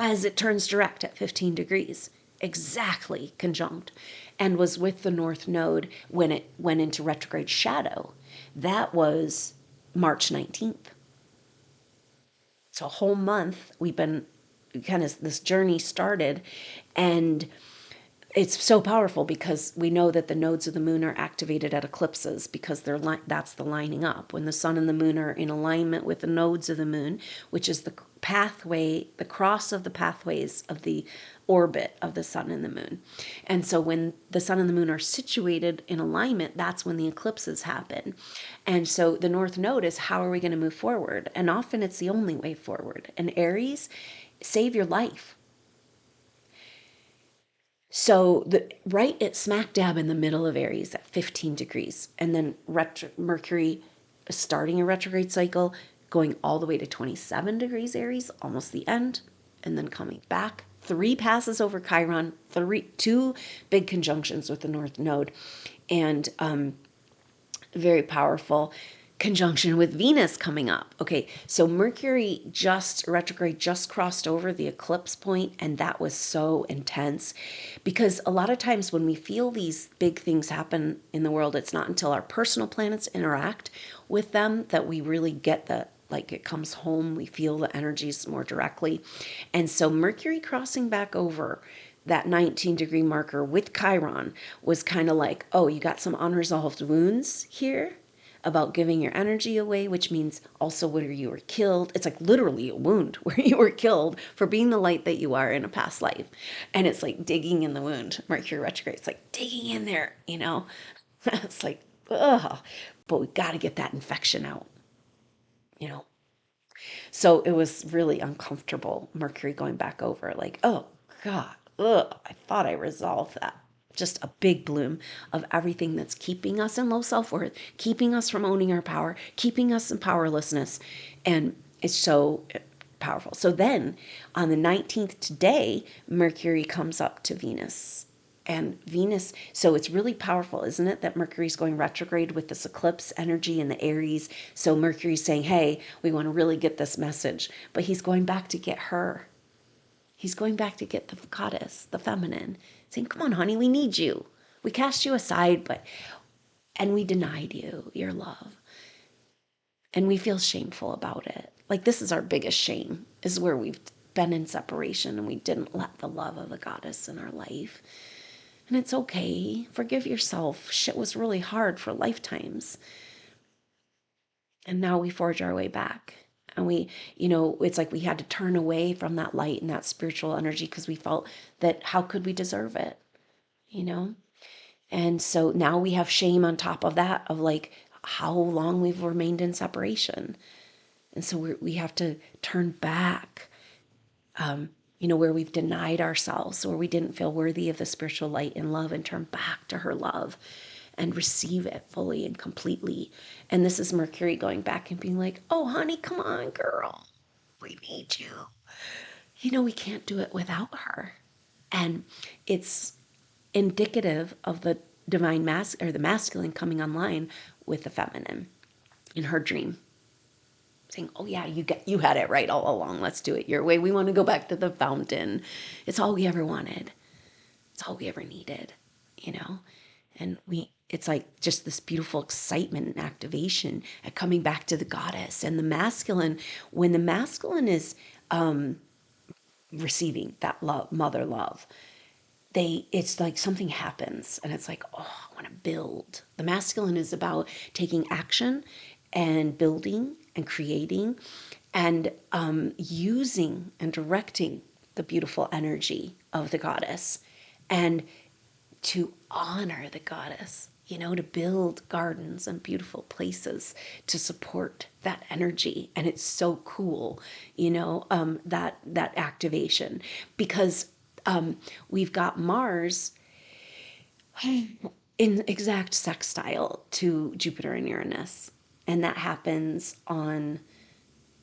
as it turns direct at 15 degrees, exactly conjunct, and was with the North Node when it went into retrograde shadow. That was March 19th. So a whole month we've been this journey started, and it's so powerful because we know that the nodes of the moon are activated at eclipses, because that's the lining up. When the sun and the moon are in alignment with the nodes of the moon, which is the pathway, the cross of the pathways of the orbit of the sun and the moon. And so when the sun and the moon are situated in alignment, that's when the eclipses happen. And so the North Node is, how are we going to move forward? And often it's the only way forward. And Aries, save your life. So right at smack dab in the middle of Aries at 15 degrees, and then Mercury starting a retrograde cycle, going all the way to 27 degrees Aries, almost the end, and then coming back. 3 passes over Chiron, 2 big conjunctions with the North Node, and very powerful conjunction with Venus coming up. Okay, so Mercury retrograde just crossed over the eclipse point, and that was so intense, because a lot of times when we feel these big things happen in the world, it's not until our personal planets interact with them that we really get it comes home, we feel the energies more directly. And so Mercury crossing back over that 19-degree marker with Chiron was kind of like, oh, you got some unresolved wounds here about giving your energy away, which means also where you were killed. It's like literally a wound where you were killed for being the light that you are in a past life. And it's like digging in the wound. Mercury retrograde, it's like digging in there, It's like, ugh. But we got to get that infection out, So it was really uncomfortable, Mercury going back over, like, oh God, ugh, I thought I resolved that. Just a big bloom of everything that's keeping us in low self-worth, keeping us from owning our power, keeping us in powerlessness. And it's so powerful. So then on the 19th today, Mercury comes up to Venus. And Venus, so it's really powerful, isn't it, that Mercury's going retrograde with this eclipse energy in the Aries. So Mercury's saying, hey, we want to really get this message. But he's going back to get her. He's going back to get the goddess, the feminine, saying, come on, honey, we need you. We cast you aside, and we denied you your love. And we feel shameful about it. Like, this is our biggest shame, is where we've been in separation and we didn't let the love of the goddess in our life. And it's okay. Forgive yourself. Shit was really hard for lifetimes. And now we forge our way back. And it's like we had to turn away from that light and that spiritual energy because we felt that how could we deserve it, you know? And so now we have shame on top of that, of like how long we've remained in separation. And so we have to turn back, where we've denied ourselves, or we didn't feel worthy of the spiritual light and love, and turn back to her love and receive it fully and completely. And this is Mercury going back and being like, oh, honey, come on, girl. We need you. We can't do it without her. And it's indicative of the divine or the masculine coming online with the feminine in her dream, saying, oh yeah, you had it right all along, let's do it your way, we want to go back to the fountain, it's all we ever wanted, it's all we ever needed. And it's like just this beautiful excitement and activation at coming back to the goddess. And the masculine, when the masculine is receiving that love, mother love, it's like something happens and it's like, oh, I want to build. The masculine is about taking action and building and creating and using and directing the beautiful energy of the goddess, and to honor the goddess, to build gardens and beautiful places to support that energy. And it's so cool, that activation, because we've got Mars in exact sextile to Jupiter and Uranus. And that happens on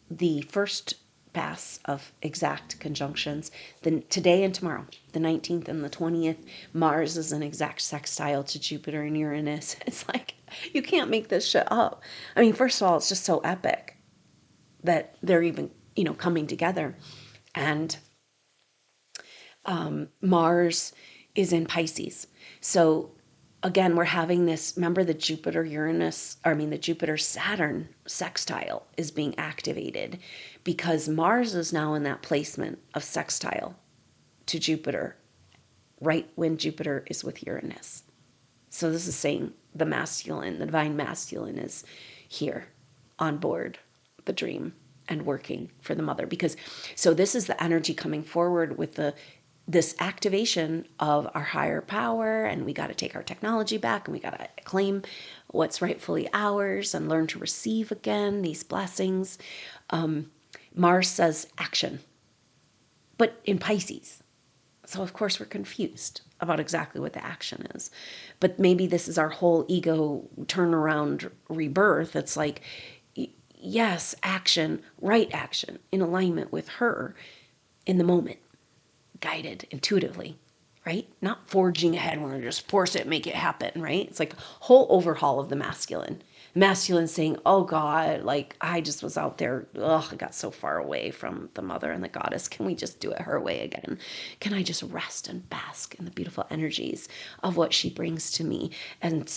the first pass of exact conjunctions. Then today and tomorrow, the 19th and the 20th, Mars is an exact sextile to Jupiter and Uranus. It's like, you can't make this shit up. I mean, first of all, it's just so epic that they're even, coming together. And Mars is in Pisces. So again, we're having this, remember the the Jupiter Saturn sextile is being activated because Mars is now in that placement of sextile to Jupiter, right when Jupiter is with Uranus. So this is saying the masculine, the divine masculine, is here on board the dream and working for the mother. So this is the energy coming forward with this activation of our higher power, and we got to take our technology back, and we got to claim what's rightfully ours and learn to receive again these blessings. Mars says action, but in Pisces. So of course we're confused about exactly what the action is. But maybe this is our whole ego turnaround rebirth. It's like, yes, action, right action, in alignment with her in the moment, guided intuitively, right? Not forging ahead, we're going to just force it, make it happen, right? It's like a whole overhaul of the masculine. Masculine saying, oh God, like I just was out there, I got so far away from the mother and the goddess. Can we just do it her way again? Can I just rest and bask in the beautiful energies of what she brings to me? And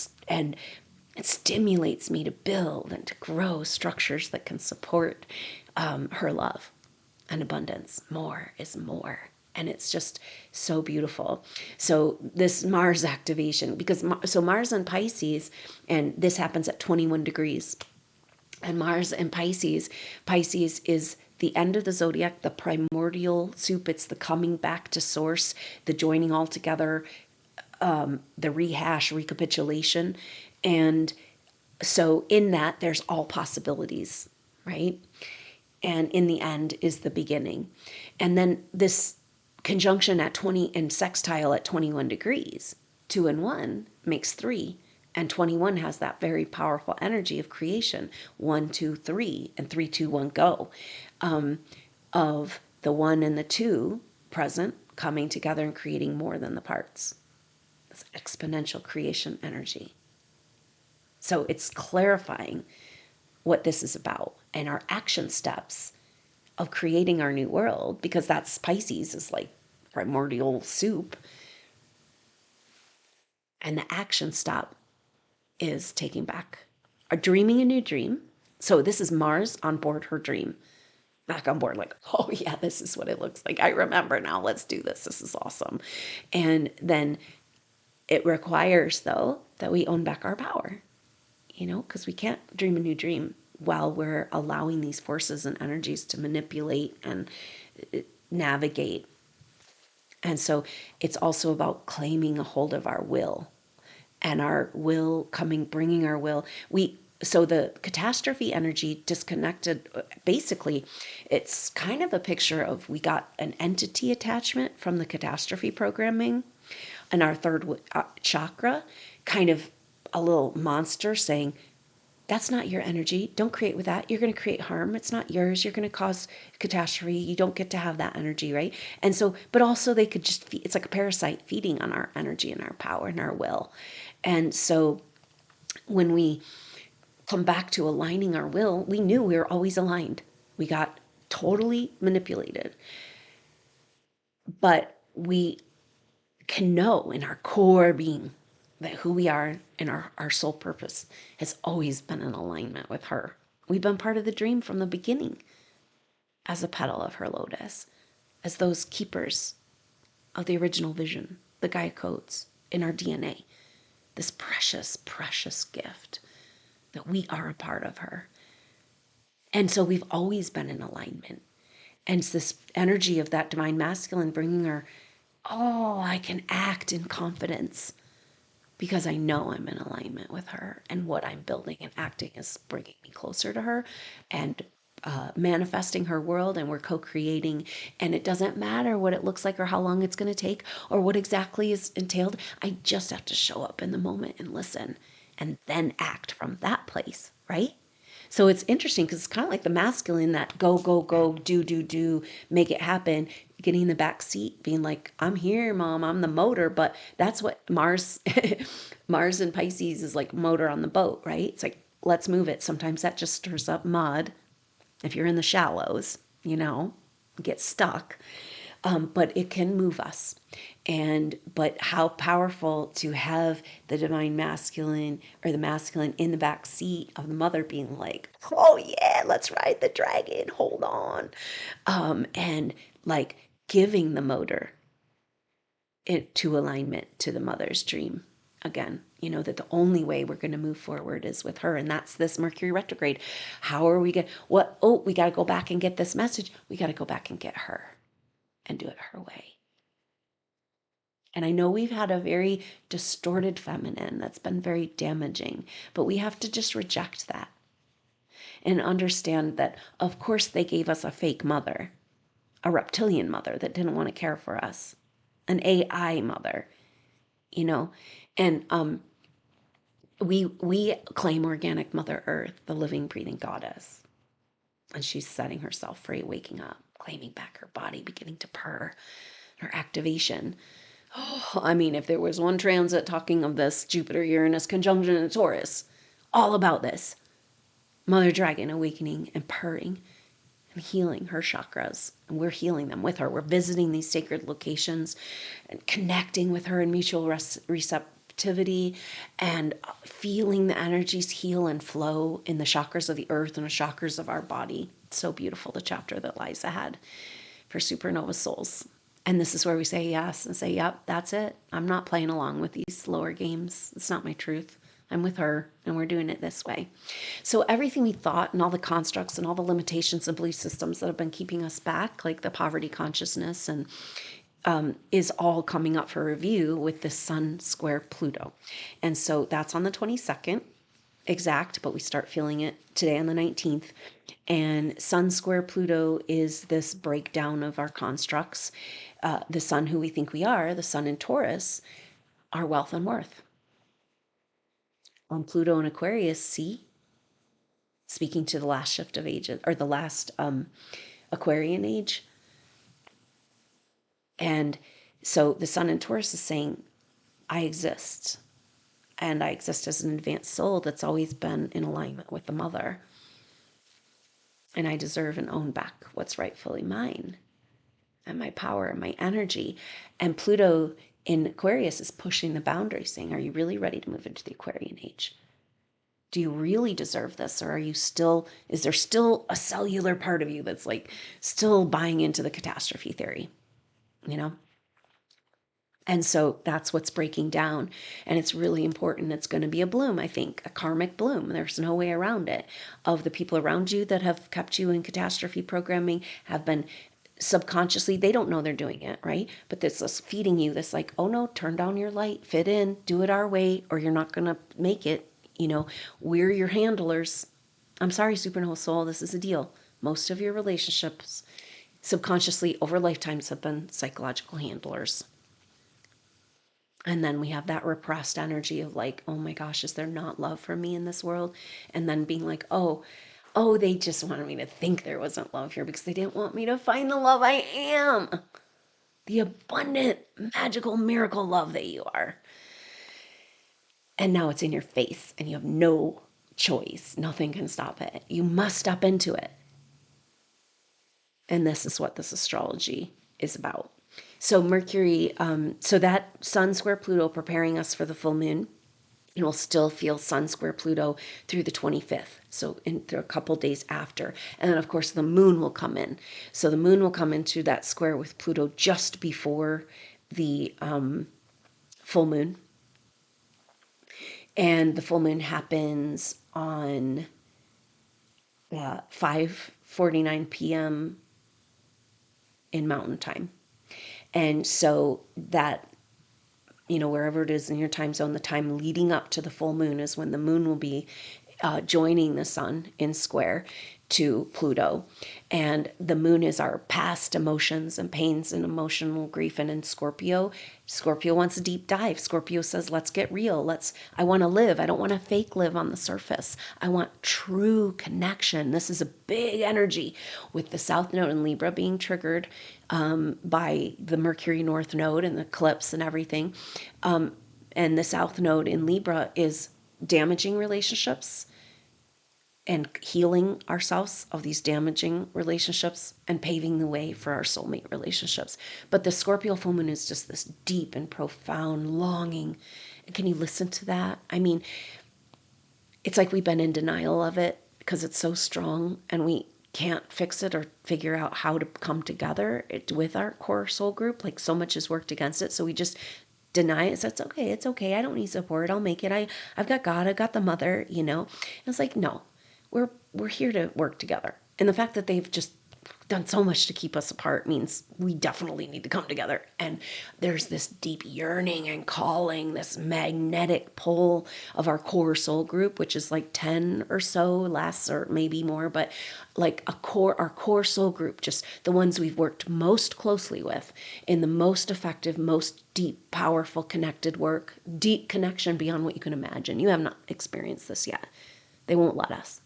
it stimulates me to build and to grow structures that can support her love and abundance. More is more. And it's just so beautiful. So this Mars activation, so Mars in Pisces, and this happens at 21 degrees. And Mars in Pisces is the end of the zodiac, the primordial soup. It's the coming back to source, the joining all together, the rehash, recapitulation. And so in that, there's all possibilities, right? And in the end is the beginning. And then this conjunction at 20 and sextile at 21 degrees, 2 and 1 makes 3. And 21 has that very powerful energy of creation, 1, 2, 3, and 3, 2, 1, go, of the 1 and the 2 present coming together and creating more than the parts. It's exponential creation energy. So it's clarifying what this is about and our action steps of creating our new world, because that's Pisces is like primordial soup. And the action step is taking back or dreaming a new dream. So this is Mars on board her dream, back on board, like, oh yeah, this is what it looks like. I remember now. Let's do this. This is awesome. And then it requires, though, that we own back our power, because we can't dream a new dream while we're allowing these forces and energies to manipulate and navigate. And so it's also about claiming a hold of our will, and our will coming, bringing our will. So the catastrophe energy disconnected, basically, it's kind of a picture of, we got an entity attachment from the catastrophe programming, and our third chakra, kind of a little monster saying, that's not your energy. Don't create with that. You're going to create harm. It's not yours. You're going to cause catastrophe. You don't get to have that energy, right? And so, but also they could just, it's like a parasite feeding on our energy and our power and our will. And so when we come back to aligning our will, we knew we were always aligned. We got totally manipulated. But we can know in our core being that who we are and our soul purpose has always been in alignment with her. We've been part of the dream from the beginning, as a petal of her lotus, as those keepers of the original vision, the Gaia codes in our DNA, this precious, precious gift that we are a part of her. And so we've always been in alignment. And it's this energy of that divine masculine bringing her, oh, I can act in confidence because I know I'm in alignment with her, and what I'm building and acting is bringing me closer to her and manifesting her world, and we're co-creating. And it doesn't matter what it looks like or how long it's going to take or what exactly is entailed. I just have to show up in the moment and listen, and then act from that place, right? So it's interesting because it's kind of like the masculine, that go, go, go, do, make it happen, getting in the back seat, being like, I'm here, mom, I'm the motor. But that's what Mars, Mars and Pisces is like motor on the boat, right? It's like, let's move it. Sometimes that just stirs up mud. If you're in the shallows, get stuck. But it can move us. But how powerful to have the divine masculine, or the masculine in the back seat of the mother, being like, oh yeah, let's ride the dragon, hold on. And like giving the motor to alignment to the mother's dream. Again, that the only way we're going to move forward is with her. And that's this Mercury retrograde. How are we going to, we got to go back and get this message. We got to go back and get her and do it her way. And I know we've had a very distorted feminine that's been very damaging, but we have to just reject that and understand that, of course, they gave us a fake mother, a reptilian mother that didn't want to care for us, an AI mother, and we claim organic Mother Earth, the living, breathing goddess, and she's setting herself free, waking up, claiming back her body, beginning to purr, her activation. Oh, I mean, if there was one transit talking of this Jupiter-Uranus conjunction in Taurus, all about this. Mother Dragon awakening and purring and healing her chakras. And we're healing them with her. We're visiting these sacred locations and connecting with her in mutual receptivity and feeling the energies heal and flow in the chakras of the earth and the chakras of our body. It's so beautiful, the chapter that lies ahead for Supernova Souls. And this is where we say yes and say, yep, that's it. I'm not playing along with these lower games. It's not my truth. I'm with her, and we're doing it this way. So everything we thought, and all the constructs and all the limitations and belief systems that have been keeping us back, like the poverty consciousness, and is all coming up for review with the Sun square Pluto. And so that's on the 22nd exact, but we start feeling it today on the 19th. And Sun square Pluto is this breakdown of our constructs. The Sun, who we think we are, the Sun in Taurus, our wealth and worth. On Pluto and Aquarius, speaking to the last shift of ages, or the last Aquarian age. And so the Sun in Taurus is saying, I exist. And I exist as an advanced soul that's always been in alignment with the mother. And I deserve and own back what's rightfully mine, and my power and my energy. And Pluto in Aquarius is pushing the boundaries, saying, are you really ready to move into the Aquarian age? Do you really deserve this? Or is there still a cellular part of you that's like still buying into the catastrophe theory? And so that's what's breaking down. And it's really important. It's going to be a bloom, I think, a karmic bloom. There's no way around it. Of the people around you that have kept you in catastrophe programming, have been subconsciously, they don't know they're doing it, right? But this is feeding you this like, oh no, turn down your light, fit in, do it our way, or you're not going to make it. You know, we're your handlers. I'm sorry, Supernova Soul, this is a deal. Most of your relationships subconsciously over lifetimes have been psychological handlers. And then we have that repressed energy of like, oh my gosh, is there not love for me in this world? And then being like, oh, they just wanted me to think there wasn't love here because they didn't want me to find the love I am. The abundant, magical, miracle love that you are. And now it's in your face and you have no choice. Nothing can stop it. You must step into it. And this is what this astrology is about. So Mercury, so that Sun square Pluto preparing us for the full moon. And we'll still feel Sun square Pluto through the 25th. So through a couple days after. And then, of course, the moon will come in. So the moon will come into that square with Pluto just before the full moon. And the full moon happens on 5:49 p.m. in Mountain Time. And so that, you know, wherever it is in your time zone, the time leading up to the full moon is when the moon will be joining the sun in square to Pluto. And the moon is our past emotions and pains and emotional grief. And in Scorpio wants a deep dive. Scorpio says, let's get real. I want to live. I don't want to fake live on the surface. I want true connection. This is a big energy with the South Node in Libra being triggered by the Mercury North Node and the eclipse and everything. And the South Node in Libra is damaging relationships and healing ourselves of these damaging relationships and paving the way for our soulmate relationships. But the Scorpio full moon is just this deep and profound longing. Can you listen to that? I mean, it's like we've been in denial of it because it's so strong and we can't fix it or figure out how to come together with our core soul group. Like so much has worked against it. So we just deny it. So it's okay. I don't need support. I'll make it. I've got God. I've got the mother, you know. And it's like, no, we're here to work together. And the fact that they've just done so much to keep us apart means we definitely need to come together. And there's this deep yearning and calling, this magnetic pull of our core soul group, which is like 10 or so, less or maybe more, but like our core soul group, just the ones we've worked most closely with in the most effective, most deep, powerful, connected work, deep connection beyond what you can imagine. You have not experienced this yet. They won't let us.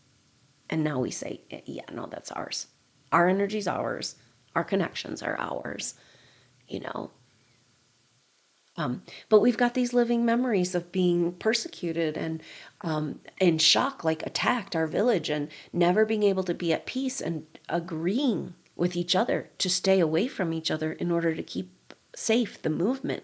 And now we say, yeah, no, that's ours. Our energy's ours. Our connections are ours, you know. But we've got these living memories of being persecuted and in shock, like attacked our village and never being able to be at peace and agreeing with each other to stay away from each other in order to keep safe the movement.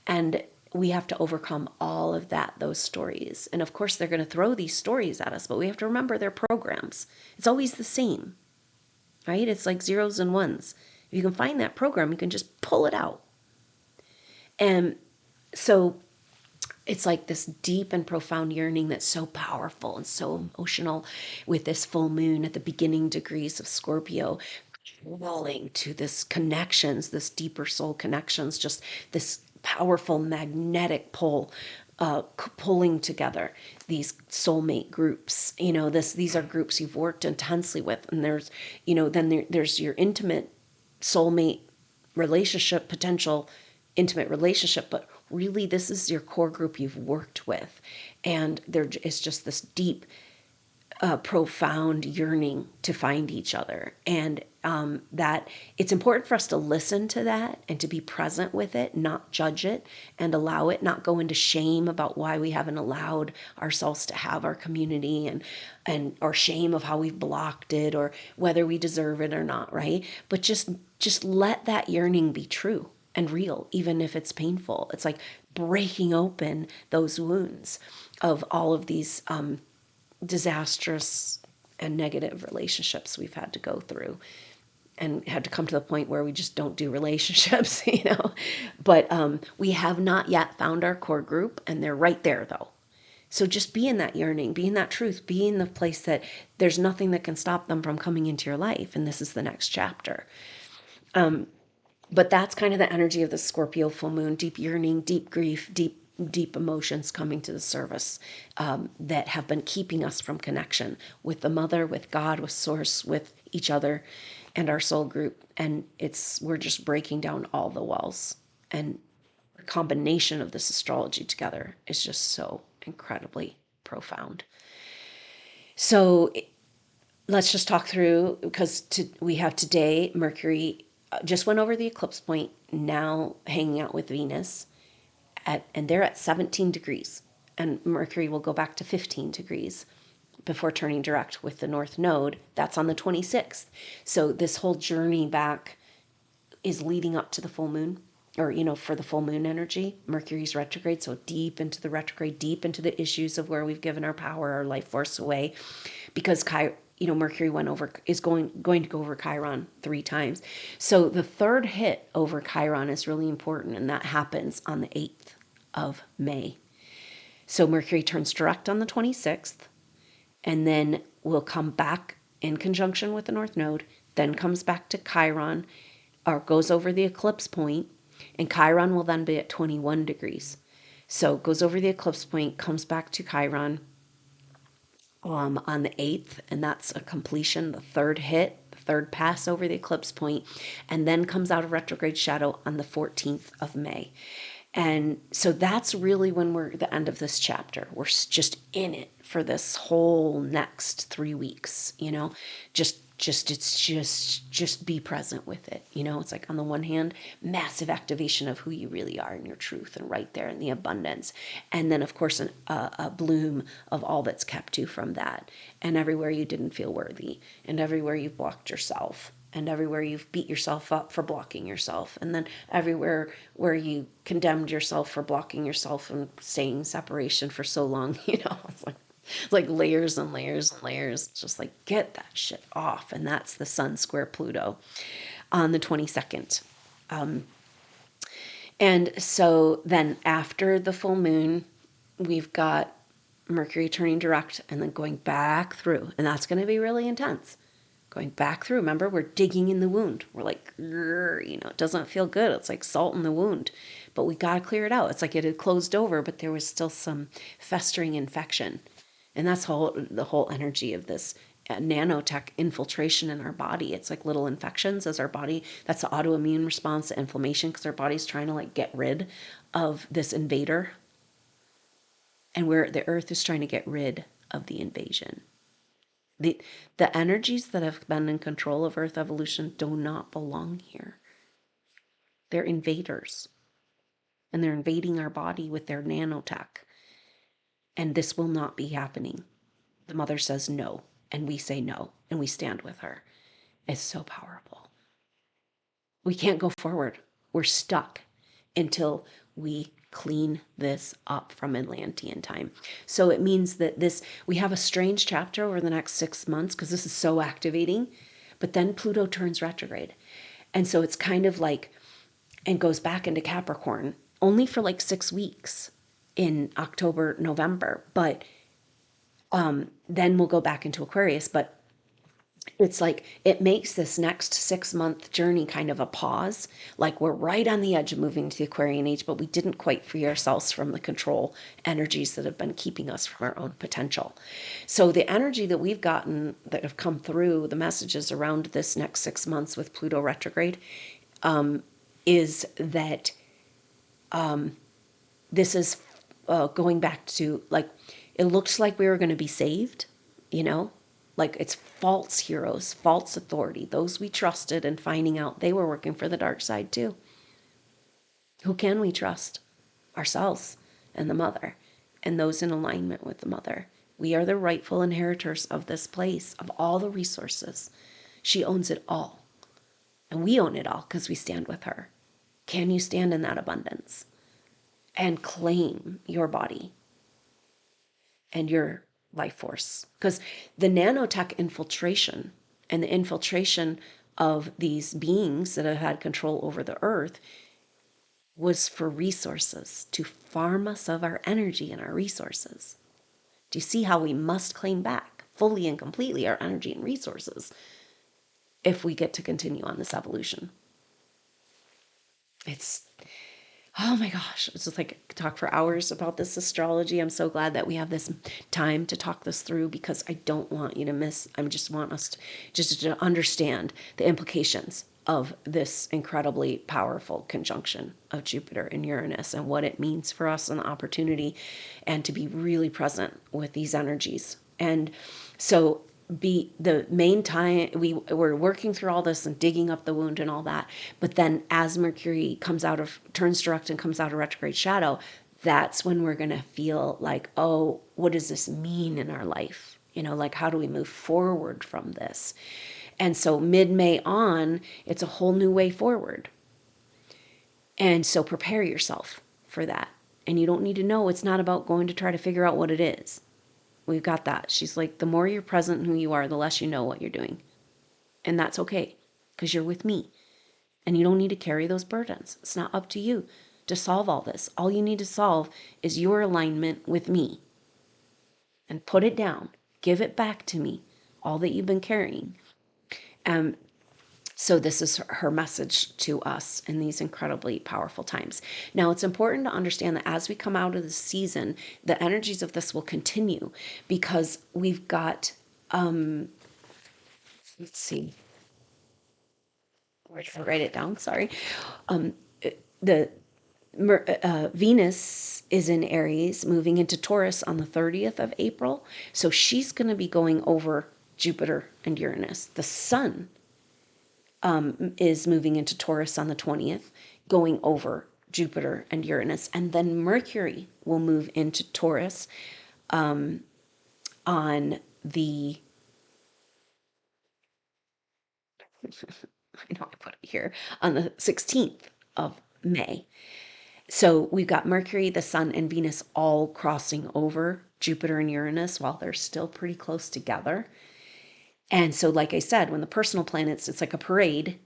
And we have to overcome all of those stories. And of course, they're going to throw these stories at us, but we have to remember they're programs. It's always the same, right? It's like zeros and ones. If you can find that program, you can just pull it out. And so it's like this deep and profound yearning that's so powerful and so emotional with this full moon at the beginning degrees of Scorpio, falling to this connections, this deeper soul connections, just this powerful magnetic pull, pulling together these soulmate groups. You know, these are groups you've worked intensely with, and there's, you know, then there's your intimate soulmate relationship, potential intimate relationship, but really this is your core group you've worked with, and there is just this deep, profound yearning to find each other. And that it's important for us to listen to that and to be present with it, not judge it, and allow it, not go into shame about why we haven't allowed ourselves to have our community, and or shame of how we've blocked it or whether we deserve it or not, right? But just let that yearning be true and real, even if it's painful. It's like breaking open those wounds of all of these disastrous and negative relationships we've had to go through. and had to come to the point where we just don't do relationships, you know. But we have not yet found our core group, and they're right there though. So just be in that yearning, be in that truth, be in the place that there's nothing that can stop them from coming into your life. And this is the next chapter. But that's kind of the energy of the Scorpio full moon: deep yearning, deep grief, deep emotions coming to the surface, that have been keeping us from connection with the mother, with God, with source, with each other and our soul group. And we're just breaking down all the walls. And the combination of this astrology together is just so incredibly profound. So let's just talk through, because we have today Mercury just went over the eclipse point, now hanging out with Venus, and they're at 17 degrees. And Mercury will go back to 15 degrees before turning direct with the North Node. That's on the 26th. So this whole journey back is leading up to the full moon, or, for the full moon energy. Mercury's retrograde, so deep into the retrograde, deep into the issues of where we've given our power, our life force away, because Mercury is going to go over Chiron 3 times. So the third hit over Chiron is really important, and that happens on the 8th of May. So Mercury turns direct on the 26th, and then will come back in conjunction with the North Node, then comes back to Chiron, or goes over the eclipse point, and Chiron will then be at 21 degrees. So goes over the eclipse point, comes back to Chiron on the 8th, and that's a completion, the third hit, the third pass over the eclipse point, and then comes out of retrograde shadow on the 14th of May. And so that's really when we're at the end of this chapter. We're just in it for this whole next 3 weeks, just be present with it. It's like, on the one hand, massive activation of who you really are and your truth, and right there in the abundance. And then, of course, a bloom of all that's kept you from that, and everywhere you didn't feel worthy, and everywhere you've blocked yourself, and everywhere you've beat yourself up for blocking yourself, and then everywhere where you condemned yourself for blocking yourself and staying in separation for so long. It's like layers and layers and layers. Just like, get that shit off. And that's the Sun square Pluto on the 22nd. And so then after the full moon, we've got Mercury turning direct and then going back through. And that's going to be really intense. Going back through. Remember, we're digging in the wound. We're like, it doesn't feel good. It's like salt in the wound. But we got to clear it out. It's like it had closed over, but there was still some festering infection. And that's the whole energy of this nanotech infiltration in our body. It's like little infections as our body. That's the autoimmune response to inflammation, because our body's trying to get rid of this invader. And where the earth is trying to get rid of the invasion. The energies that have been in control of Earth evolution do not belong here. They're invaders. And they're invading our body with their nanotech. And this will not be happening. The mother says no, and we say no, and we stand with her. It's so powerful. We can't go forward. We're stuck until we clean this up from Atlantean time. So it means that we have a strange chapter over the next 6 months, because this is so activating, but then Pluto turns retrograde. And so it's kind of like, and goes back into Capricorn only for 6 weeks in October, November, but then we'll go back into Aquarius. But it's like, it makes this next 6-month journey kind of a pause. Like, we're right on the edge of moving to the Aquarian age, but we didn't quite free ourselves from the control energies that have been keeping us from our own potential. So the energy that we've gotten, that have come through, the messages around this next 6 months with Pluto retrograde, is that this is going back to, it looks like we were going to be saved, it's false heroes, false authority, those we trusted, and finding out they were working for the dark side too. Who can we trust? Ourselves and the mother, and those in alignment with the mother. We are the rightful inheritors of this place, of all the resources. She owns it all. And we own it all because we stand with her. Can you stand in that abundance and claim your body and your life force? Because the nanotech infiltration and the infiltration of these beings that have had control over the earth was for resources, to farm us of our energy and our resources. Do you see how we must claim back fully and completely our energy and resources if we get to continue on this evolution? It's, oh my gosh, it's just like I could talk for hours about this astrology. I'm so glad that we have this time to talk this through, because I don't want you to miss. I just want us to understand the implications of this incredibly powerful conjunction of Jupiter and Uranus and what it means for us and the opportunity, and to be really present with these energies. And so be the main time we were working through all this and digging up the wound and all that. But then as Mercury turns direct and comes out of retrograde shadow, that's when we're going to feel like, oh, what does this mean in our life? Like, how do we move forward from this? And so mid-May on, it's a whole new way forward. And so prepare yourself for that. And you don't need to know. It's not about going to try to figure out what it is. We've got that. She's like, the more you're present in who you are, the less you know what you're doing. And that's okay, because you're with me. And you don't need to carry those burdens. It's not up to you to solve all this. All you need to solve is your alignment with me. And put it down. Give it back to me, all that you've been carrying. So this is her message to us in these incredibly powerful times. Now, it's important to understand that as we come out of the season, the energies of this will continue, because we've got, let's see, where did I write it down? Sorry. The Venus is in Aries, moving into Taurus on the 30th of April. So she's going to be going over Jupiter and Uranus. The sun is moving into Taurus on the 20th, going over Jupiter and Uranus. And then Mercury will move into Taurus on the, I know I put it here, on the 16th of May. So we've got Mercury, the Sun, and Venus all crossing over Jupiter and Uranus while they're still pretty close together. And so, like I said, when the personal planets, it's like a parade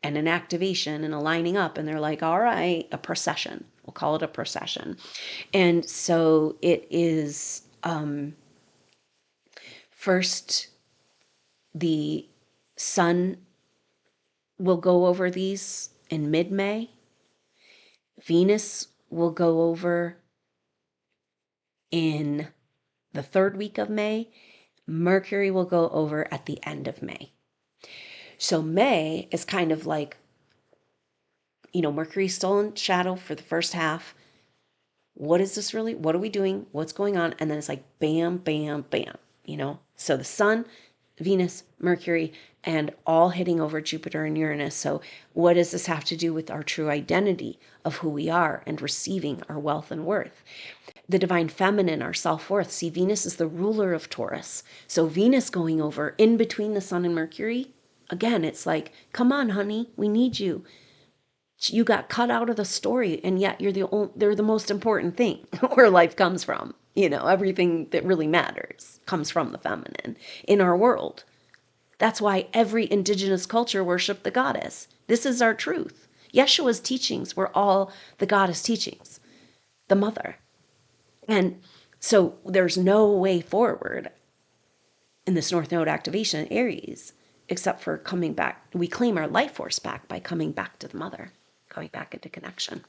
and an activation and a lining up, and they're like, all right, a procession. We'll call it a procession. And so it is first the sun will go over these in mid-May. Venus will go over in the third week of May. Mercury will go over at the end of May. So May is kind of like, Mercury's still in shadow for the first half. What is this really? What are we doing? What's going on? And then it's like bam, bam, bam, So the sun, Venus, Mercury, and all hitting over Jupiter and Uranus. So what does this have to do with our true identity of who we are and receiving our wealth and worth? The divine feminine, our self-worth. See, Venus is the ruler of Taurus. So Venus going over in between the sun and Mercury, again, it's like, come on, honey, we need you. You got cut out of the story, and yet they're the most important thing where life comes from. Everything that really matters comes from the feminine in our world. That's why every indigenous culture worshiped the goddess. This is our truth. Yeshua's teachings were all the goddess teachings, the mother. And so there's no way forward in this North Node activation in Aries except for coming back. We claim our life force back by coming back to the mother, coming back into connection.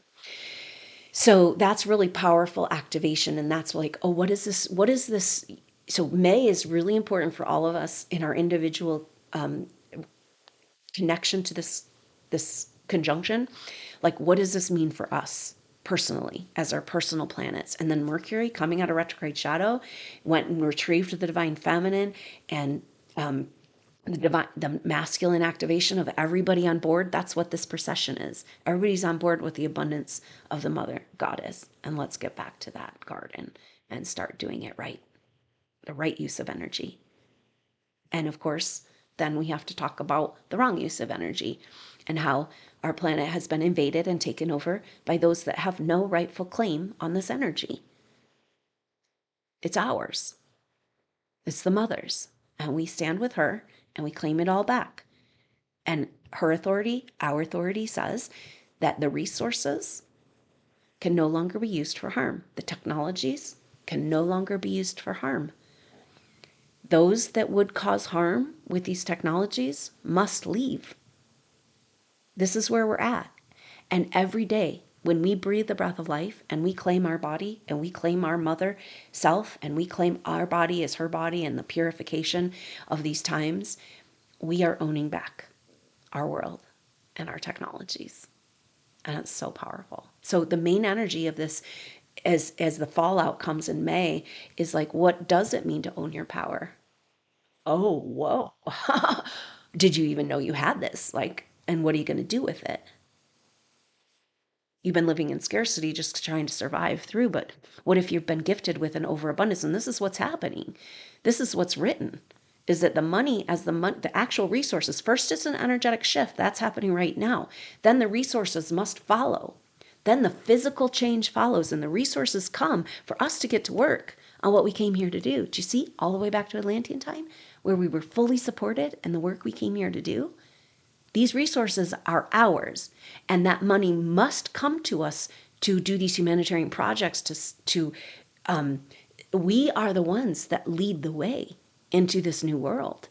So that's really powerful activation. And that's like, oh, what is this? What is this? So May is really important for all of us in our individual connection to this conjunction. Like, what does this mean for us personally as our personal planets? And then Mercury coming out of retrograde shadow went and retrieved the divine feminine, and the masculine activation of everybody on board. That's what this procession is. Everybody's on board with the abundance of the mother goddess. And let's get back to that garden and start doing it right. The right use of energy. And of course, then we have to talk about the wrong use of energy and how our planet has been invaded and taken over by those that have no rightful claim on this energy. It's ours. It's the mother's. And we stand with her and we claim it all back. And her authority, our authority, says that the resources can no longer be used for harm. The technologies can no longer be used for harm. Those that would cause harm with these technologies must leave. This is where we're at. And every day, when we breathe the breath of life and we claim our body and we claim our mother self and we claim our body as her body and the purification of these times, we are owning back our world and our technologies. And it's so powerful. So the main energy of this, as the fallout comes in May, is like, what does it mean to own your power? Oh, whoa. Did you even know you had this? Like, and what are you going to do with it? You've been living in scarcity, just trying to survive through. But what if you've been gifted with an overabundance? And this is what's happening. This is what's written, is that the money, as the actual resources, first it's an energetic shift. That's happening right now. Then the resources must follow. Then the physical change follows and the resources come for us to get to work on what we came here to do. Do you see all the way back to Atlantean time where we were fully supported in the work we came here to do? These resources are ours, and that money must come to us to do these humanitarian projects. We are the ones that lead the way into this new world.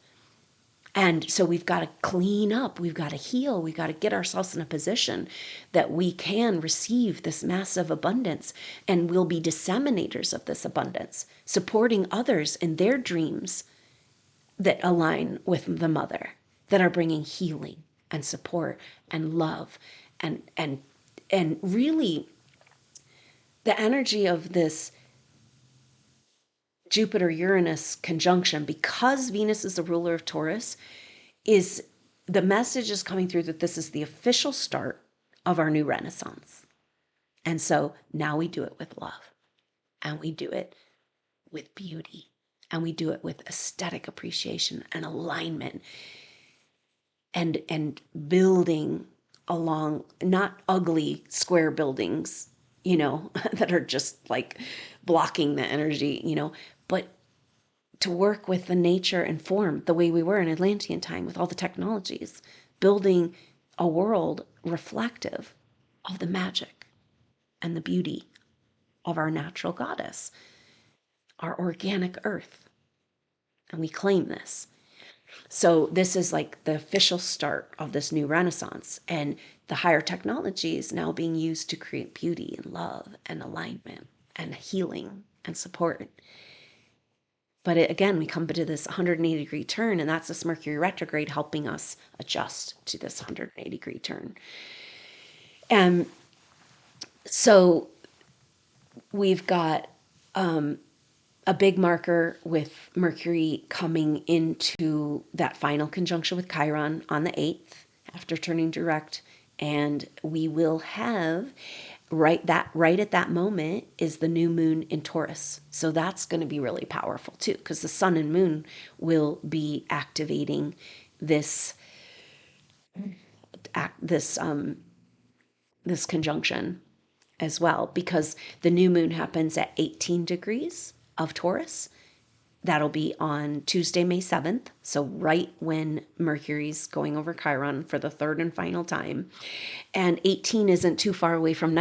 And so we've got to clean up, we've got to heal, we've got to get ourselves in a position that we can receive this massive abundance, and we'll be disseminators of this abundance, supporting others in their dreams that align with the mother, that are bringing healing and support and love and really the energy of this Jupiter-Uranus conjunction, because Venus is the ruler of Taurus, is the message is coming through that this is the official start of our new Renaissance. And so now we do it with love, and we do it with beauty, and we do it with aesthetic appreciation and alignment, and building along not ugly square buildings, that are just like blocking the energy, but to work with the nature and form the way we were in Atlantean time with all the technologies, building a world reflective of the magic and the beauty of our natural goddess, our organic earth. And we claim this. So this is like the official start of this new Renaissance, and the higher technology is now being used to create beauty and love and alignment and healing and support. But again, we come to this 180-degree turn, and that's this Mercury retrograde helping us adjust to this 180-degree turn. And so we've got a big marker with Mercury coming into that final conjunction with Chiron on the 8th after turning direct. And we will have right at that moment is the new moon in Taurus. So that's going to be really powerful too, because the sun and moon will be activating this conjunction as well, because the new moon happens at 18 degrees of Taurus. That'll be on Tuesday, May 7th. So right when Mercury's going over Chiron for the third and final time. And 18 isn't too far away from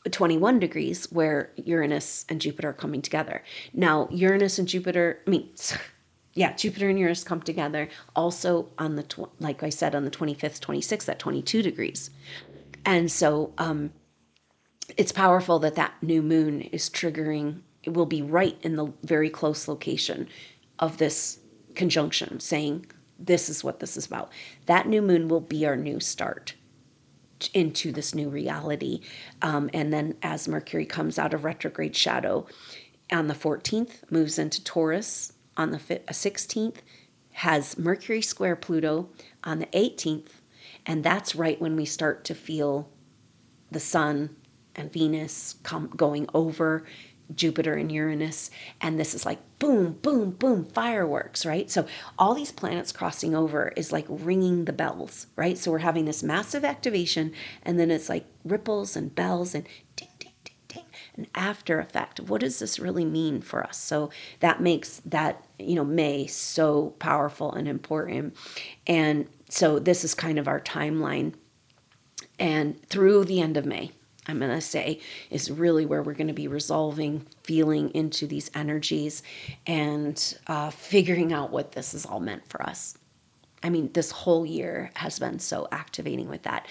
21 degrees where Uranus and Jupiter are coming together. Now, Uranus and Jupiter, Jupiter and Uranus come together also on like I said, on the 25th, 26th at 22 degrees. And so it's powerful that new moon is triggering. It will be right in the very close location of this conjunction, saying this is what this is about. That new moon will be our new start into this new reality. And then as Mercury comes out of retrograde shadow on the 14th, moves into Taurus on the 16th, has Mercury square Pluto on the 18th. And that's right when we start to feel the sun and Venus going over Jupiter and Uranus. And this is like boom, boom, boom, fireworks, right? So all these planets crossing over is like ringing the bells, right? So we're having this massive activation, and then it's like ripples and bells and ding, ding, ding, ding. an after effect. What does this really mean for us? So that makes that, May so powerful and important. And so this is kind of our timeline. And through the end of May, I'm going to say, is really where we're going to be resolving, feeling into these energies, and figuring out what this is all meant for us. I mean, this whole year has been so activating with that.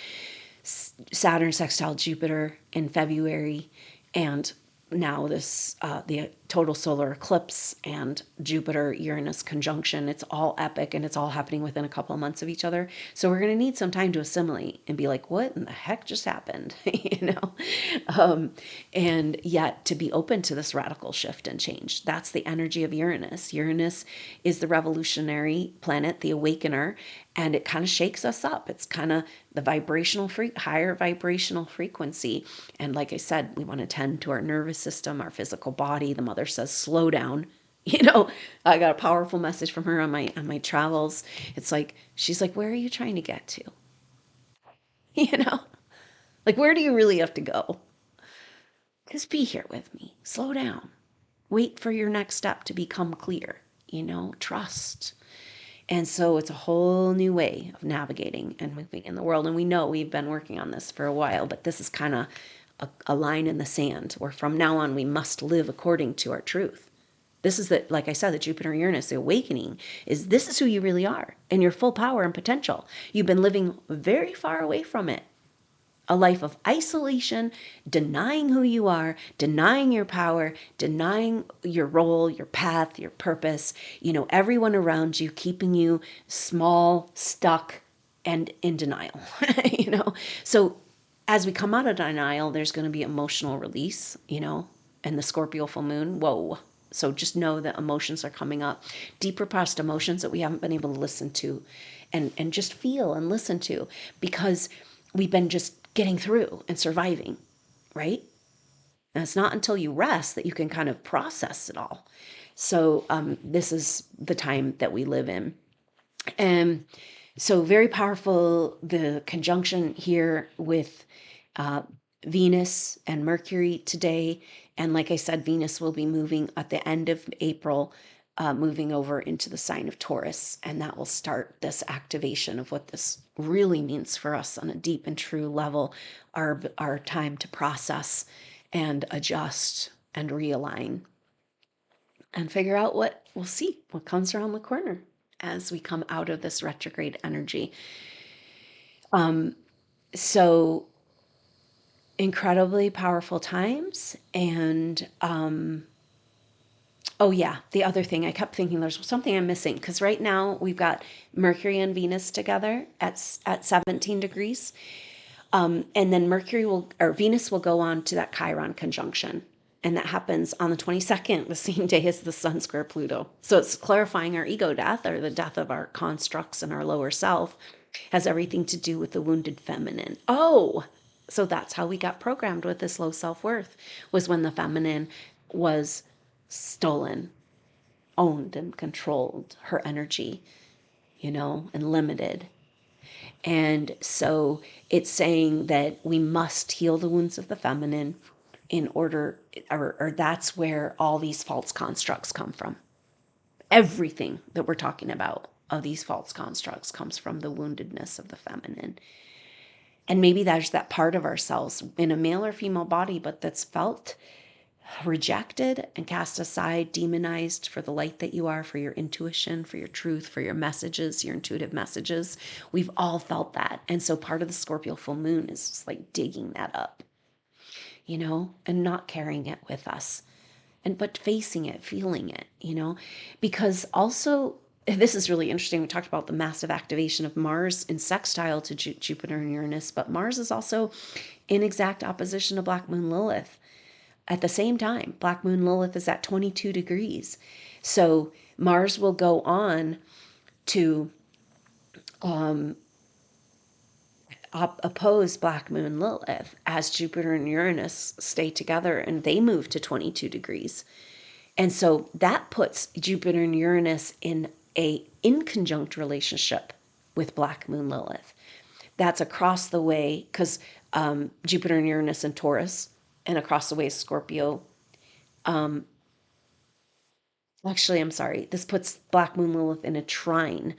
Saturn sextile Jupiter in February, and now this the total solar eclipse and Jupiter Uranus conjunction. It's all epic, and it's all happening within a couple of months of each other. So we're going to need some time to assimilate and be like, what in the heck just happened? And yet to be open to this radical shift and change. That's the energy of Uranus. Uranus is the revolutionary planet, the awakener, and it kind of shakes us up. It's kind of the higher vibrational frequency. And like I said, we want to tend to our nervous system, our physical body. The mother says, slow down. I got a powerful message from her on my travels. It's like, she's like, where are you trying to get to? You know, like, where do you really have to go? Just be here with me. Slow down. Wait for your next step to become clear. Trust. And so it's a whole new way of navigating and moving in the world. And we know we've been working on this for a while, but this is kind of a line in the sand where from now on we must live according to our truth. This is like I said, the Jupiter Uranus, the awakening this is who you really are and your full power and potential. You've been living very far away from it. A life of isolation, denying who you are, denying your power, denying your role, your path, your purpose, everyone around you, keeping you small, stuck, and in denial, So as we come out of denial, there's going to be emotional release, and the Scorpio Full Moon. Whoa. So just know that emotions are coming up, deep repressed emotions that we haven't been able to listen to and just feel and listen to because we've been just getting through and surviving, right? And it's not until you rest that you can kind of process it all. So this is the time that we live in. And so very powerful, the conjunction here with Venus and Mercury today. And like I said, Venus will be moving at the end of April, moving over into the sign of Taurus. And that will start this activation of what this really means for us on a deep and true level, our time to process and adjust and realign and figure out what we'll see, what comes around the corner as we come out of this retrograde energy. So incredibly powerful times. And oh yeah, the other thing, I kept thinking there's something I'm missing because right now we've got Mercury and Venus together at 17 degrees. And then Venus will go on to that Chiron conjunction. And that happens on the 22nd, the same day as the Sun square Pluto. So it's clarifying our ego death, or the death of our constructs and our lower self, has everything to do with the wounded feminine. Oh, so that's how we got programmed with this low self-worth, was when the feminine was stolen, owned, and controlled, her energy, and limited. And so it's saying that we must heal the wounds of the feminine in order, or that's where all these false constructs come from. Everything that we're talking about of these false constructs comes from the woundedness of the feminine. And maybe there's that part of ourselves in a male or female body, but that's felt rejected and cast aside, demonized for the light that you are, for your intuition, for your truth, for your messages, your intuitive messages. We've all felt that. And so part of the Scorpio full moon is just like digging that up, and not carrying it with us, but facing it, feeling it, because also this is really interesting. We talked about the massive activation of Mars in sextile to Jupiter and Uranus, but Mars is also in exact opposition to Black Moon Lilith. At the same time, Black Moon Lilith is at 22 degrees. So Mars will go on to oppose Black Moon Lilith as Jupiter and Uranus stay together and they move to 22 degrees. And so that puts Jupiter and Uranus in a inconjunct relationship with Black Moon Lilith. That's across the way because Jupiter and Uranus in Taurus, and across the way is Scorpio. Actually, I'm sorry. This puts Black Moon Lilith in a trine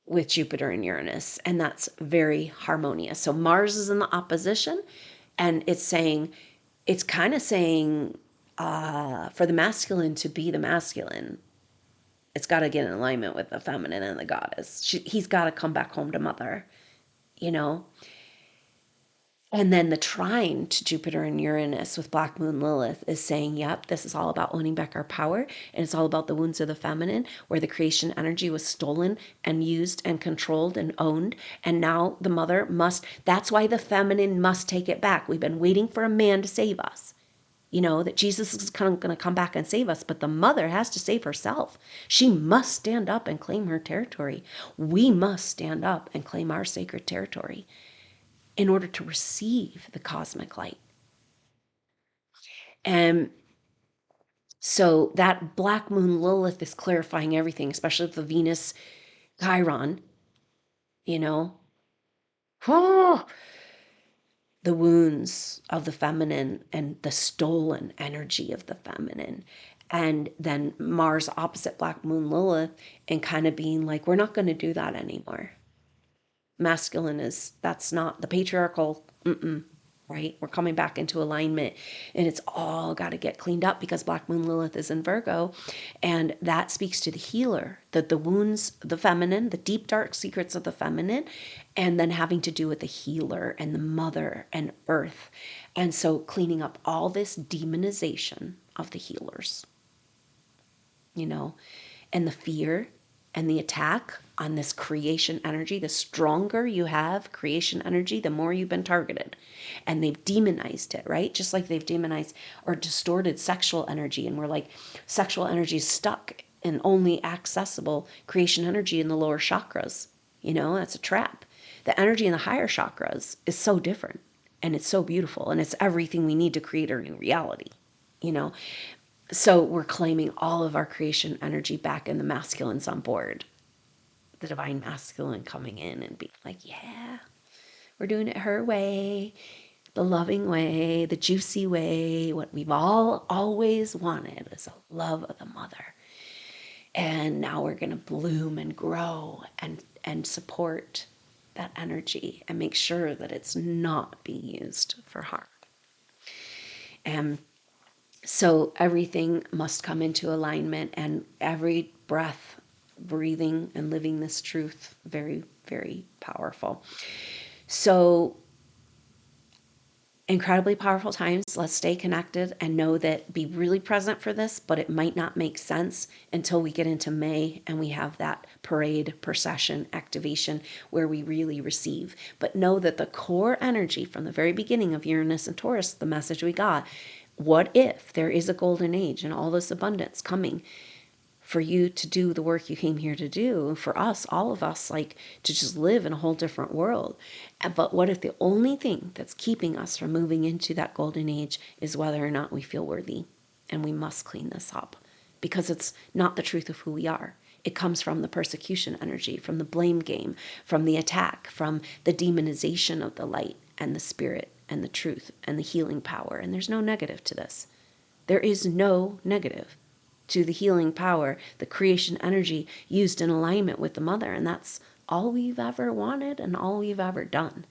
with Jupiter and Uranus, and that's very harmonious. So Mars is in the opposition, and it's kind of saying, for the masculine to be the masculine, it's got to get in alignment with the feminine and the goddess. He's got to come back home to mother, you know? And then the trine to Jupiter and Uranus with Black Moon Lilith is saying, yep, this is all about owning back our power. And it's all about the wounds of the feminine, where the creation energy was stolen and used and controlled and owned. And now the mother must, that's why the feminine must take it back. We've been waiting for a man to save us. You know, that Jesus is going to come back and save us, but the mother has to save herself. She must stand up and claim her territory. We must stand up and claim our sacred territory in order to receive the cosmic light. And so that Black Moon Lilith is clarifying everything, especially with the Venus Chiron, you know. Oh, the wounds of the feminine and the stolen energy of the feminine. And then Mars opposite Black Moon Lilith, and kind of being like, we're not going to do that anymore. Masculine is, that's not the patriarchal, right? We're coming back into alignment, and it's all got to get cleaned up because Black Moon Lilith is in Virgo, and that speaks to the healer, that the wounds, the feminine, the deep dark secrets of the feminine, and then having to do with the healer and the mother and earth. And so cleaning up all this demonization of the healers, you know, and the fear and the attack on this creation energy. The stronger you have creation energy, the more you've been targeted. And they've demonized it, right? Just like they've demonized or distorted sexual energy. And we're like, sexual energy is stuck and only accessible creation energy in the lower chakras. You know, that's a trap. The energy in the higher chakras is so different, and it's so beautiful, and it's everything we need to create our new reality, you know. So we're claiming all of our creation energy back, and the masculine's on board. The divine masculine coming in and being like, yeah, we're doing it her way, the loving way, the juicy way, what we've all always wanted is a love of the mother. And now we're going to bloom and grow and support that energy and make sure that it's not being used for harm. And so everything must come into alignment, and every breath, breathing and living this truth, very, very powerful. So incredibly powerful times. Let's stay connected and know that, be really present for this, but it might not make sense until we get into May and we have that parade, procession, activation where we really receive. But know that the core energy from the very beginning of Uranus and Taurus, the message we got, what if there is a golden age and all this abundance coming for you to do the work you came here to do, for us, all of us, like to just live in a whole different world. But what if the only thing that's keeping us from moving into that golden age is whether or not we feel worthy? And we must clean this up, because it's not the truth of who we are. It comes from the persecution energy, from the blame game, from the attack, from the demonization of the light and the spirit and the truth and the healing power. And there's no negative to this. There is no negative to the healing power, the creation energy used in alignment with the mother. And that's all we've ever wanted and all we've ever done.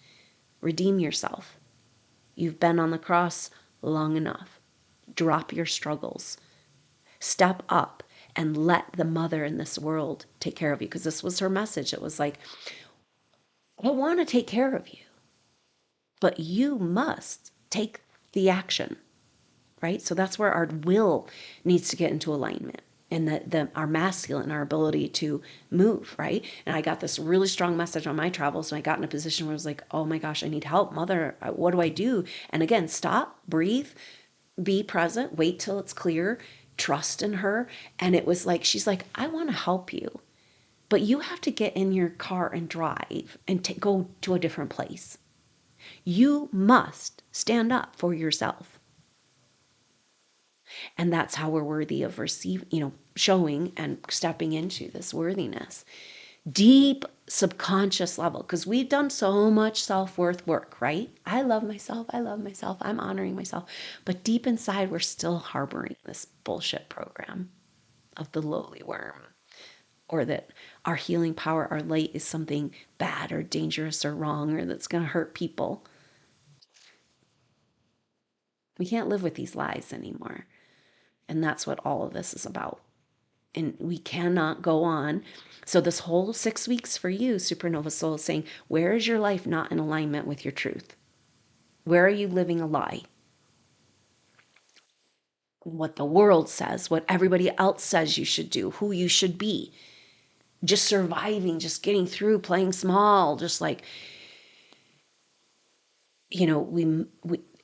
Redeem yourself. You've been on the cross long enough. Drop your struggles. Step up and let the mother in this world take care of you. Because this was her message. It was like, I want to take care of you, but you must take the action. Right? So that's where our will needs to get into alignment, and our masculine, our ability to move, right? And I got this really strong message on my travels, and I got in a position where I was like, oh my gosh, I need help, mother, what do I do? And again, stop, breathe, be present, wait till it's clear, trust in her. And it was like, she's like, I want to help you, but you have to get in your car and drive and go to a different place. You must stand up for yourself. And that's how we're worthy of receiving, showing and stepping into this worthiness. Deep subconscious level, because we've done so much self-worth work, right? I love myself, I love myself, I'm honoring myself. But deep inside, we're still harboring this bullshit program of the lowly worm, or that our healing power, our light is something bad or dangerous or wrong, or that's going to hurt people. We can't live with these lies anymore. And that's what all of this is about. And we cannot go on. So this whole 6 weeks for you, Supernova Soul, is saying, where is your life not in alignment with your truth? Where are you living a lie? What the world says, what everybody else says you should do, who you should be. Just surviving, just getting through, playing small, just like, you know,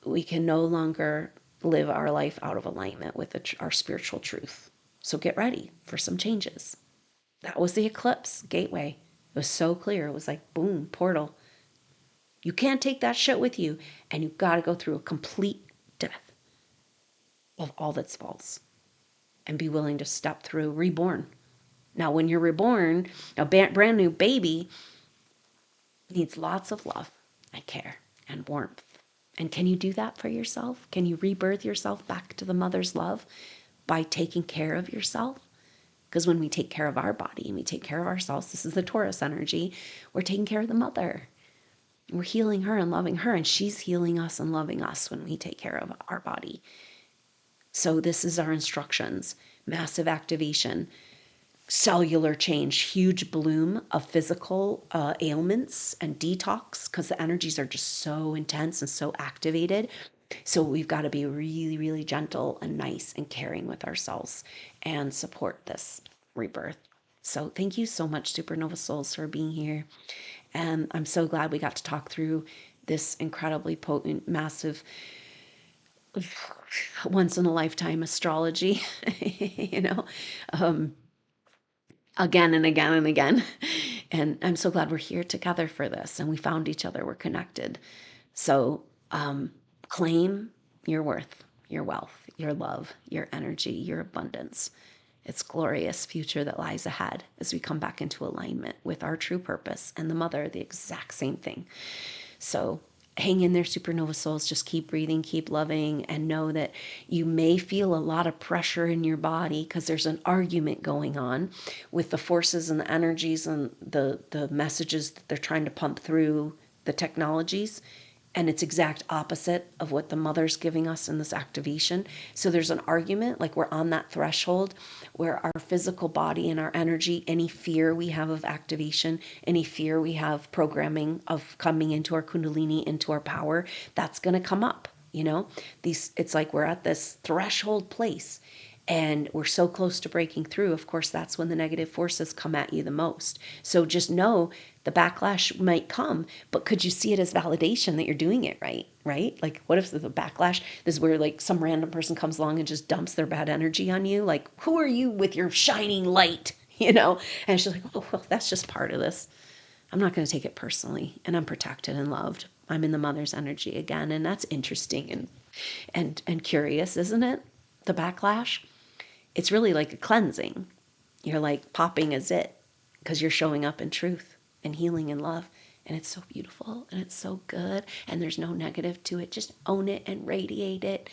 we can no longer live our life out of alignment with our spiritual truth. So get ready for some changes. That was the eclipse gateway. It was so clear. It was like, boom, portal. You can't take that shit with you. And you've got to go through a complete death of all that's false and be willing to step through reborn. Now, when you're reborn, a brand new baby needs lots of love and care and warmth. And can you do that for yourself? Can you rebirth yourself back to the mother's love by taking care of yourself? Because when we take care of our body and we take care of ourselves, this is the Taurus energy, we're taking care of the mother. We're healing her and loving her, and she's healing us and loving us when we take care of our body. So this is our instructions: massive activation, cellular change, huge bloom of physical ailments and detox, because the energies are just so intense and so activated. So we've got to be really, really gentle and nice and caring with ourselves and support this rebirth. So thank you so much, Supernova Souls, for being here. And I'm so glad we got to talk through this incredibly potent, massive, once in a lifetime astrology, you know, again and again and again. And I'm so glad we're here together for this, and we found each other, we're connected. So claim your worth, your wealth, your love, your energy, your abundance. It's glorious future that lies ahead as we come back into alignment with our true purpose and the mother, the exact same thing. So hang in there, Supernova Souls. Just keep breathing, keep loving, and know that you may feel a lot of pressure in your body because there's an argument going on with the forces and the energies and the messages that they're trying to pump through the technologies. And it's exact opposite of what the mother's giving us in this activation. So there's an argument, like we're on that threshold where our physical body and our energy, any fear we have of activation, any fear we have programming of coming into our kundalini, into our power, that's going to come up. You know, it's like we're at this threshold place and we're so close to breaking through. Of course, that's when the negative forces come at you the most. So just know the backlash might come, but could you see it as validation that you're doing it right? Right? Like, what if the backlash is where like some random person comes along and just dumps their bad energy on you? Like, who are you with your shining light? You know? And she's like, oh, well, that's just part of this. I'm not going to take it personally, and I'm protected and loved. I'm in the mother's energy again, and that's interesting and curious, isn't it? The backlash. It's really like a cleansing. You're like popping a zit because you're showing up in truth and healing and love. And it's so beautiful and it's so good. And there's no negative to it. Just own it and radiate it.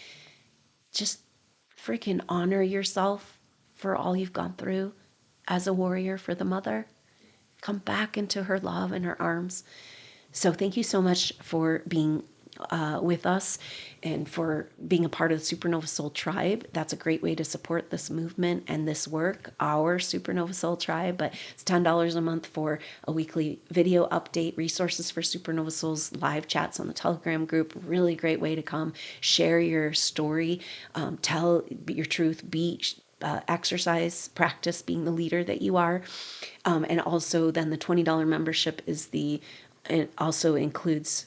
Just freaking honor yourself for all you've gone through as a warrior for the mother. Come back into her love and her arms. So thank you so much for being with us and for being a part of the Supernova Soul Tribe. That's a great way to support this movement and this work, our Supernova Soul Tribe. But it's $10 a month for a weekly video update, resources for Supernova Souls, live chats on the Telegram group. Really great way to come share your story, tell your truth, exercise, practice being the leader that you are. And also then the $20 membership it also includes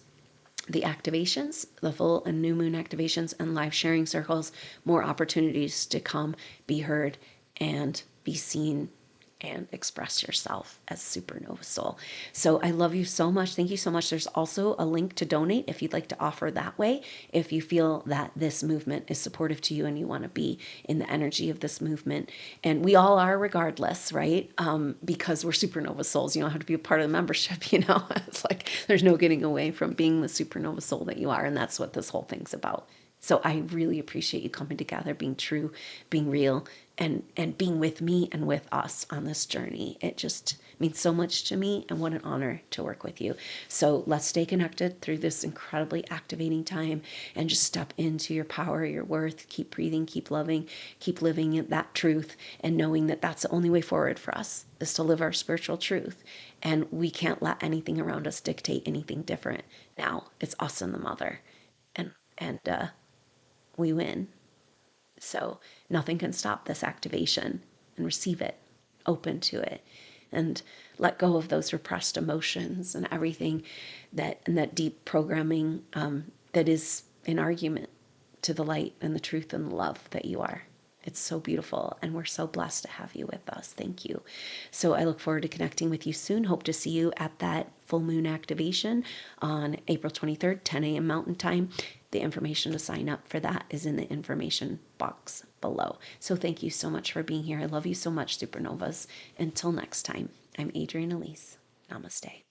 the activations, the full and new moon activations and live sharing circles, more opportunities to come be heard and be seen and express yourself as Supernova Soul. So I love you so much. Thank you so much. There's also a link to donate if you'd like to offer that way, if you feel that this movement is supportive to you and you want to be in the energy of this movement. And we all are regardless, right? Because we're Supernova Souls. You don't have to be a part of the membership, you know? It's like there's no getting away from being the Supernova Soul that you are. And that's what this whole thing's about. So I really appreciate you coming together, being true, being real, and being with me and with us on this journey. It just means so much to me, and what an honor to work with you. So let's stay connected through this incredibly activating time and just step into your power, your worth. Keep breathing, keep loving, keep living that truth, and knowing that that's the only way forward for us, is to live our spiritual truth. And we can't let anything around us dictate anything different. Now it's us and the mother, and we win. So nothing can stop this activation, and receive it, open to it, and let go of those repressed emotions and everything and that deep programming that is in argument to the light and the truth and the love that you are. It's so beautiful, and we're so blessed to have you with us. Thank you. So I look forward to connecting with you soon. Hope to see you at that full moon activation on April 23rd, 10 a.m. Mountain Time. The information to sign up for that is in the information box below. So thank you so much for being here. I love you so much, Supernovas. Until next time, I'm Adrienne Elise. Namaste.